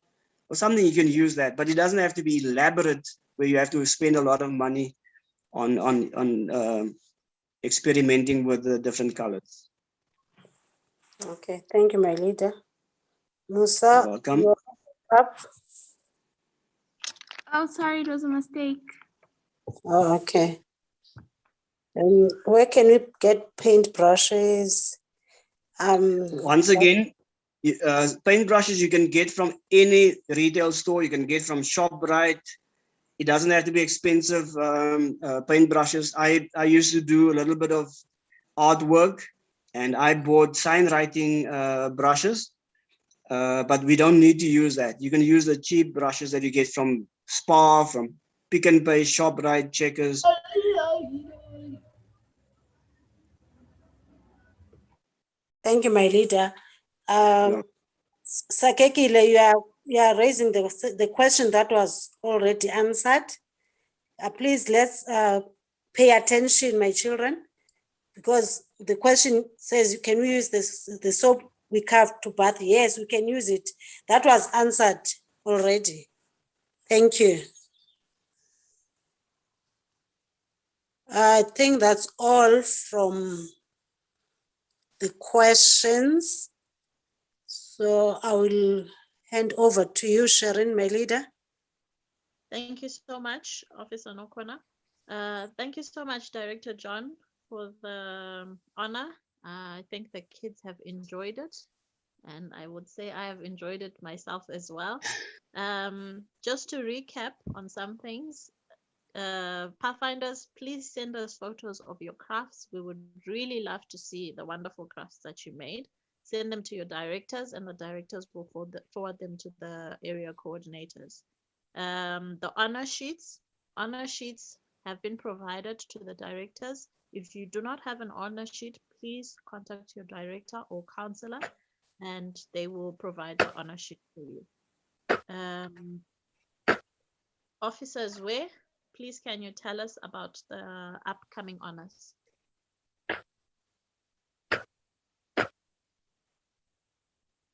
or something, you can use that. But it doesn't have to be elaborate, where you have to spend a lot of money on experimenting with the different colors. Okay, thank you, my leader. Musa, You're welcome. you're up. Oh, sorry, it was a mistake. Oh, okay. And where can we get paint brushes? Once again, paint brushes you can get from any retail store. You can get from ShopRite. It doesn't have to be expensive paint brushes. I used to do a little bit of artwork, and I bought sign writing brushes, but we don't need to use that. You can use the cheap brushes that you get from Spar, from Pick and Pay, ShopRite, Checkers. Thank you, my leader. Sakekile, you are raising the question that was already answered. Please let's pay attention, my children, because the question says, can we use the soap we carved to bath? Yes, we can use it. That was answered already. Thank you. I think that's all from the questions. So I will hand over to you, Sharon, my leader. Thank you so much, Officer Nokwana. Thank you so much, Director John, for the honor. I think the kids have enjoyed it, and I would say I have enjoyed it myself as well. Just to recap on some things, Pathfinders, please send us photos of your crafts. We would really love to see the wonderful crafts that you made. Send them to your directors, and the directors will forward them to the area coordinators. The honor sheets have been provided to the directors. If you do not have an honor sheet, please contact your director or counselor, and they will provide the honor sheet for you. Officer Zwe, please can you tell us about the upcoming honors?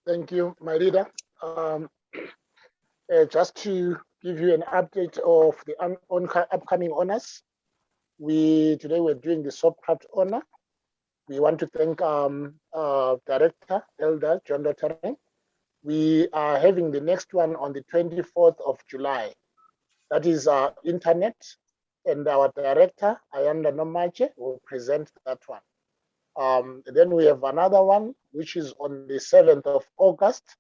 Thank you, my leader. Just to give you an update of the upcoming honors, today we're doing the soap craft honor. We want to thank Director Elder John Dottering. We are having the next one on the 24th of July. That is internet, and our director, Ayanda Nomache, will present that one. Then we have another one, which is on the 7th of August.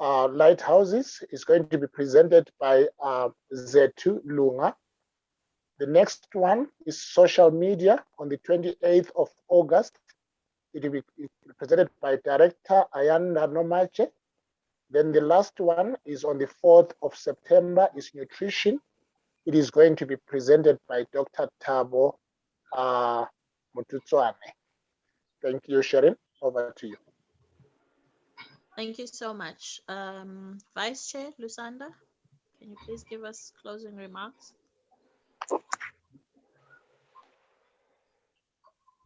Lighthouses is going to be presented by Zetu Lunga. The next one is social media on the 28th of August. It will be presented by Director Ayanda Nomache. Then the last one is on the 4th of September, is nutrition. It is going to be presented by Dr. Thabo Mututswane. Thank you, Sharon. Over to you. Thank you so much. Vice Chair Lusanda, can you please give us closing remarks?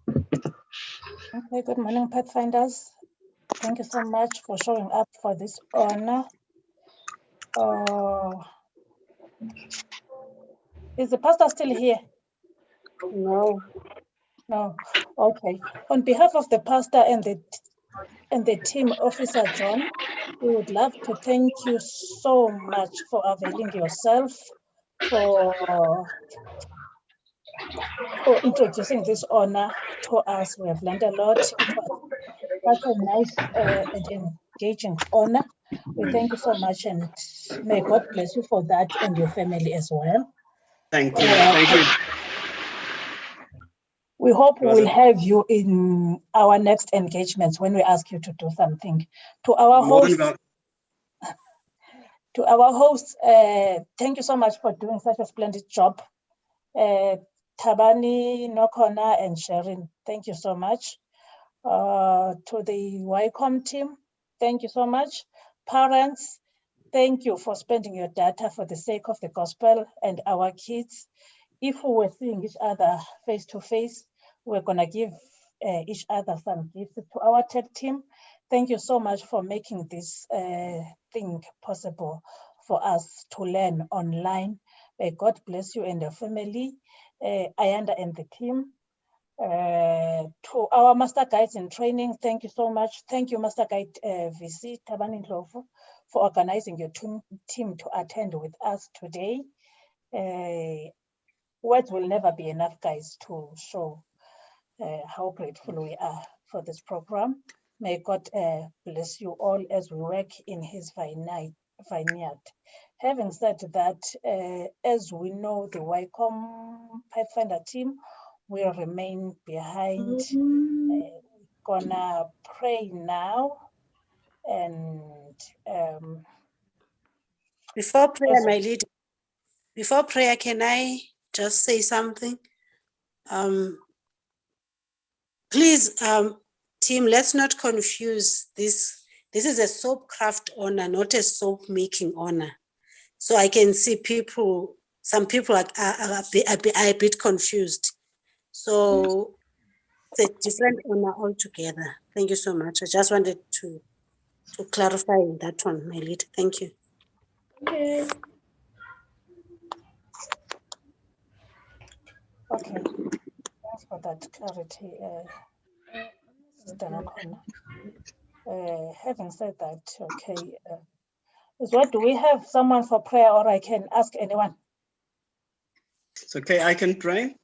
Okay, good morning, Pathfinders. Thank you so much for showing up for this honor. Is the pastor still here? No. No. Okay. On behalf of the pastor and the team, Officer John, we would love to thank you so much for availing yourself for introducing this honor to us. We have learned a lot. It was such a nice and engaging honor. We thank you so much, and may God bless you for that and your family as well. Thank you. Thank you. We hope we'll have you in our next engagements when we ask you to do something. To our hosts, thank you so much for doing such a splendid job. Tabani, Nokona, and Sharon, thank you so much. To the YCOM team, thank you so much. Parents, thank you for spending your data for the sake of the gospel and our kids. If we were seeing each other face to face, we're gonna give each other some gifts. To our tech team, thank you so much for making this thing possible for us to learn online. God bless you and your family. Ayanda and the team. To our master guides in training, thank you so much. Thank you, Master Guide VC Tabani Ndlovu, for organizing your team to attend with us today. Words will never be enough, guys, to show how grateful we are for this program. May God bless you all as we work in his vineyard. Having said that, as we know, the YCOM Pathfinder team will remain behind. We're gonna pray now, and Before prayer, my leader, before prayer, can I just say something? Please, team, let's not confuse this. This is a soap craft honor, not a soap making honor. So I can see people, some people are a bit confused. So it's a different honor altogether. Thank you so much. I just wanted to clarify that one, my lead. Thank you. okay. Okay, thanks for that clarity, Sister Nakona. Having said that, okay, what do we have someone for prayer, or I can ask anyone? It's okay, I can pray.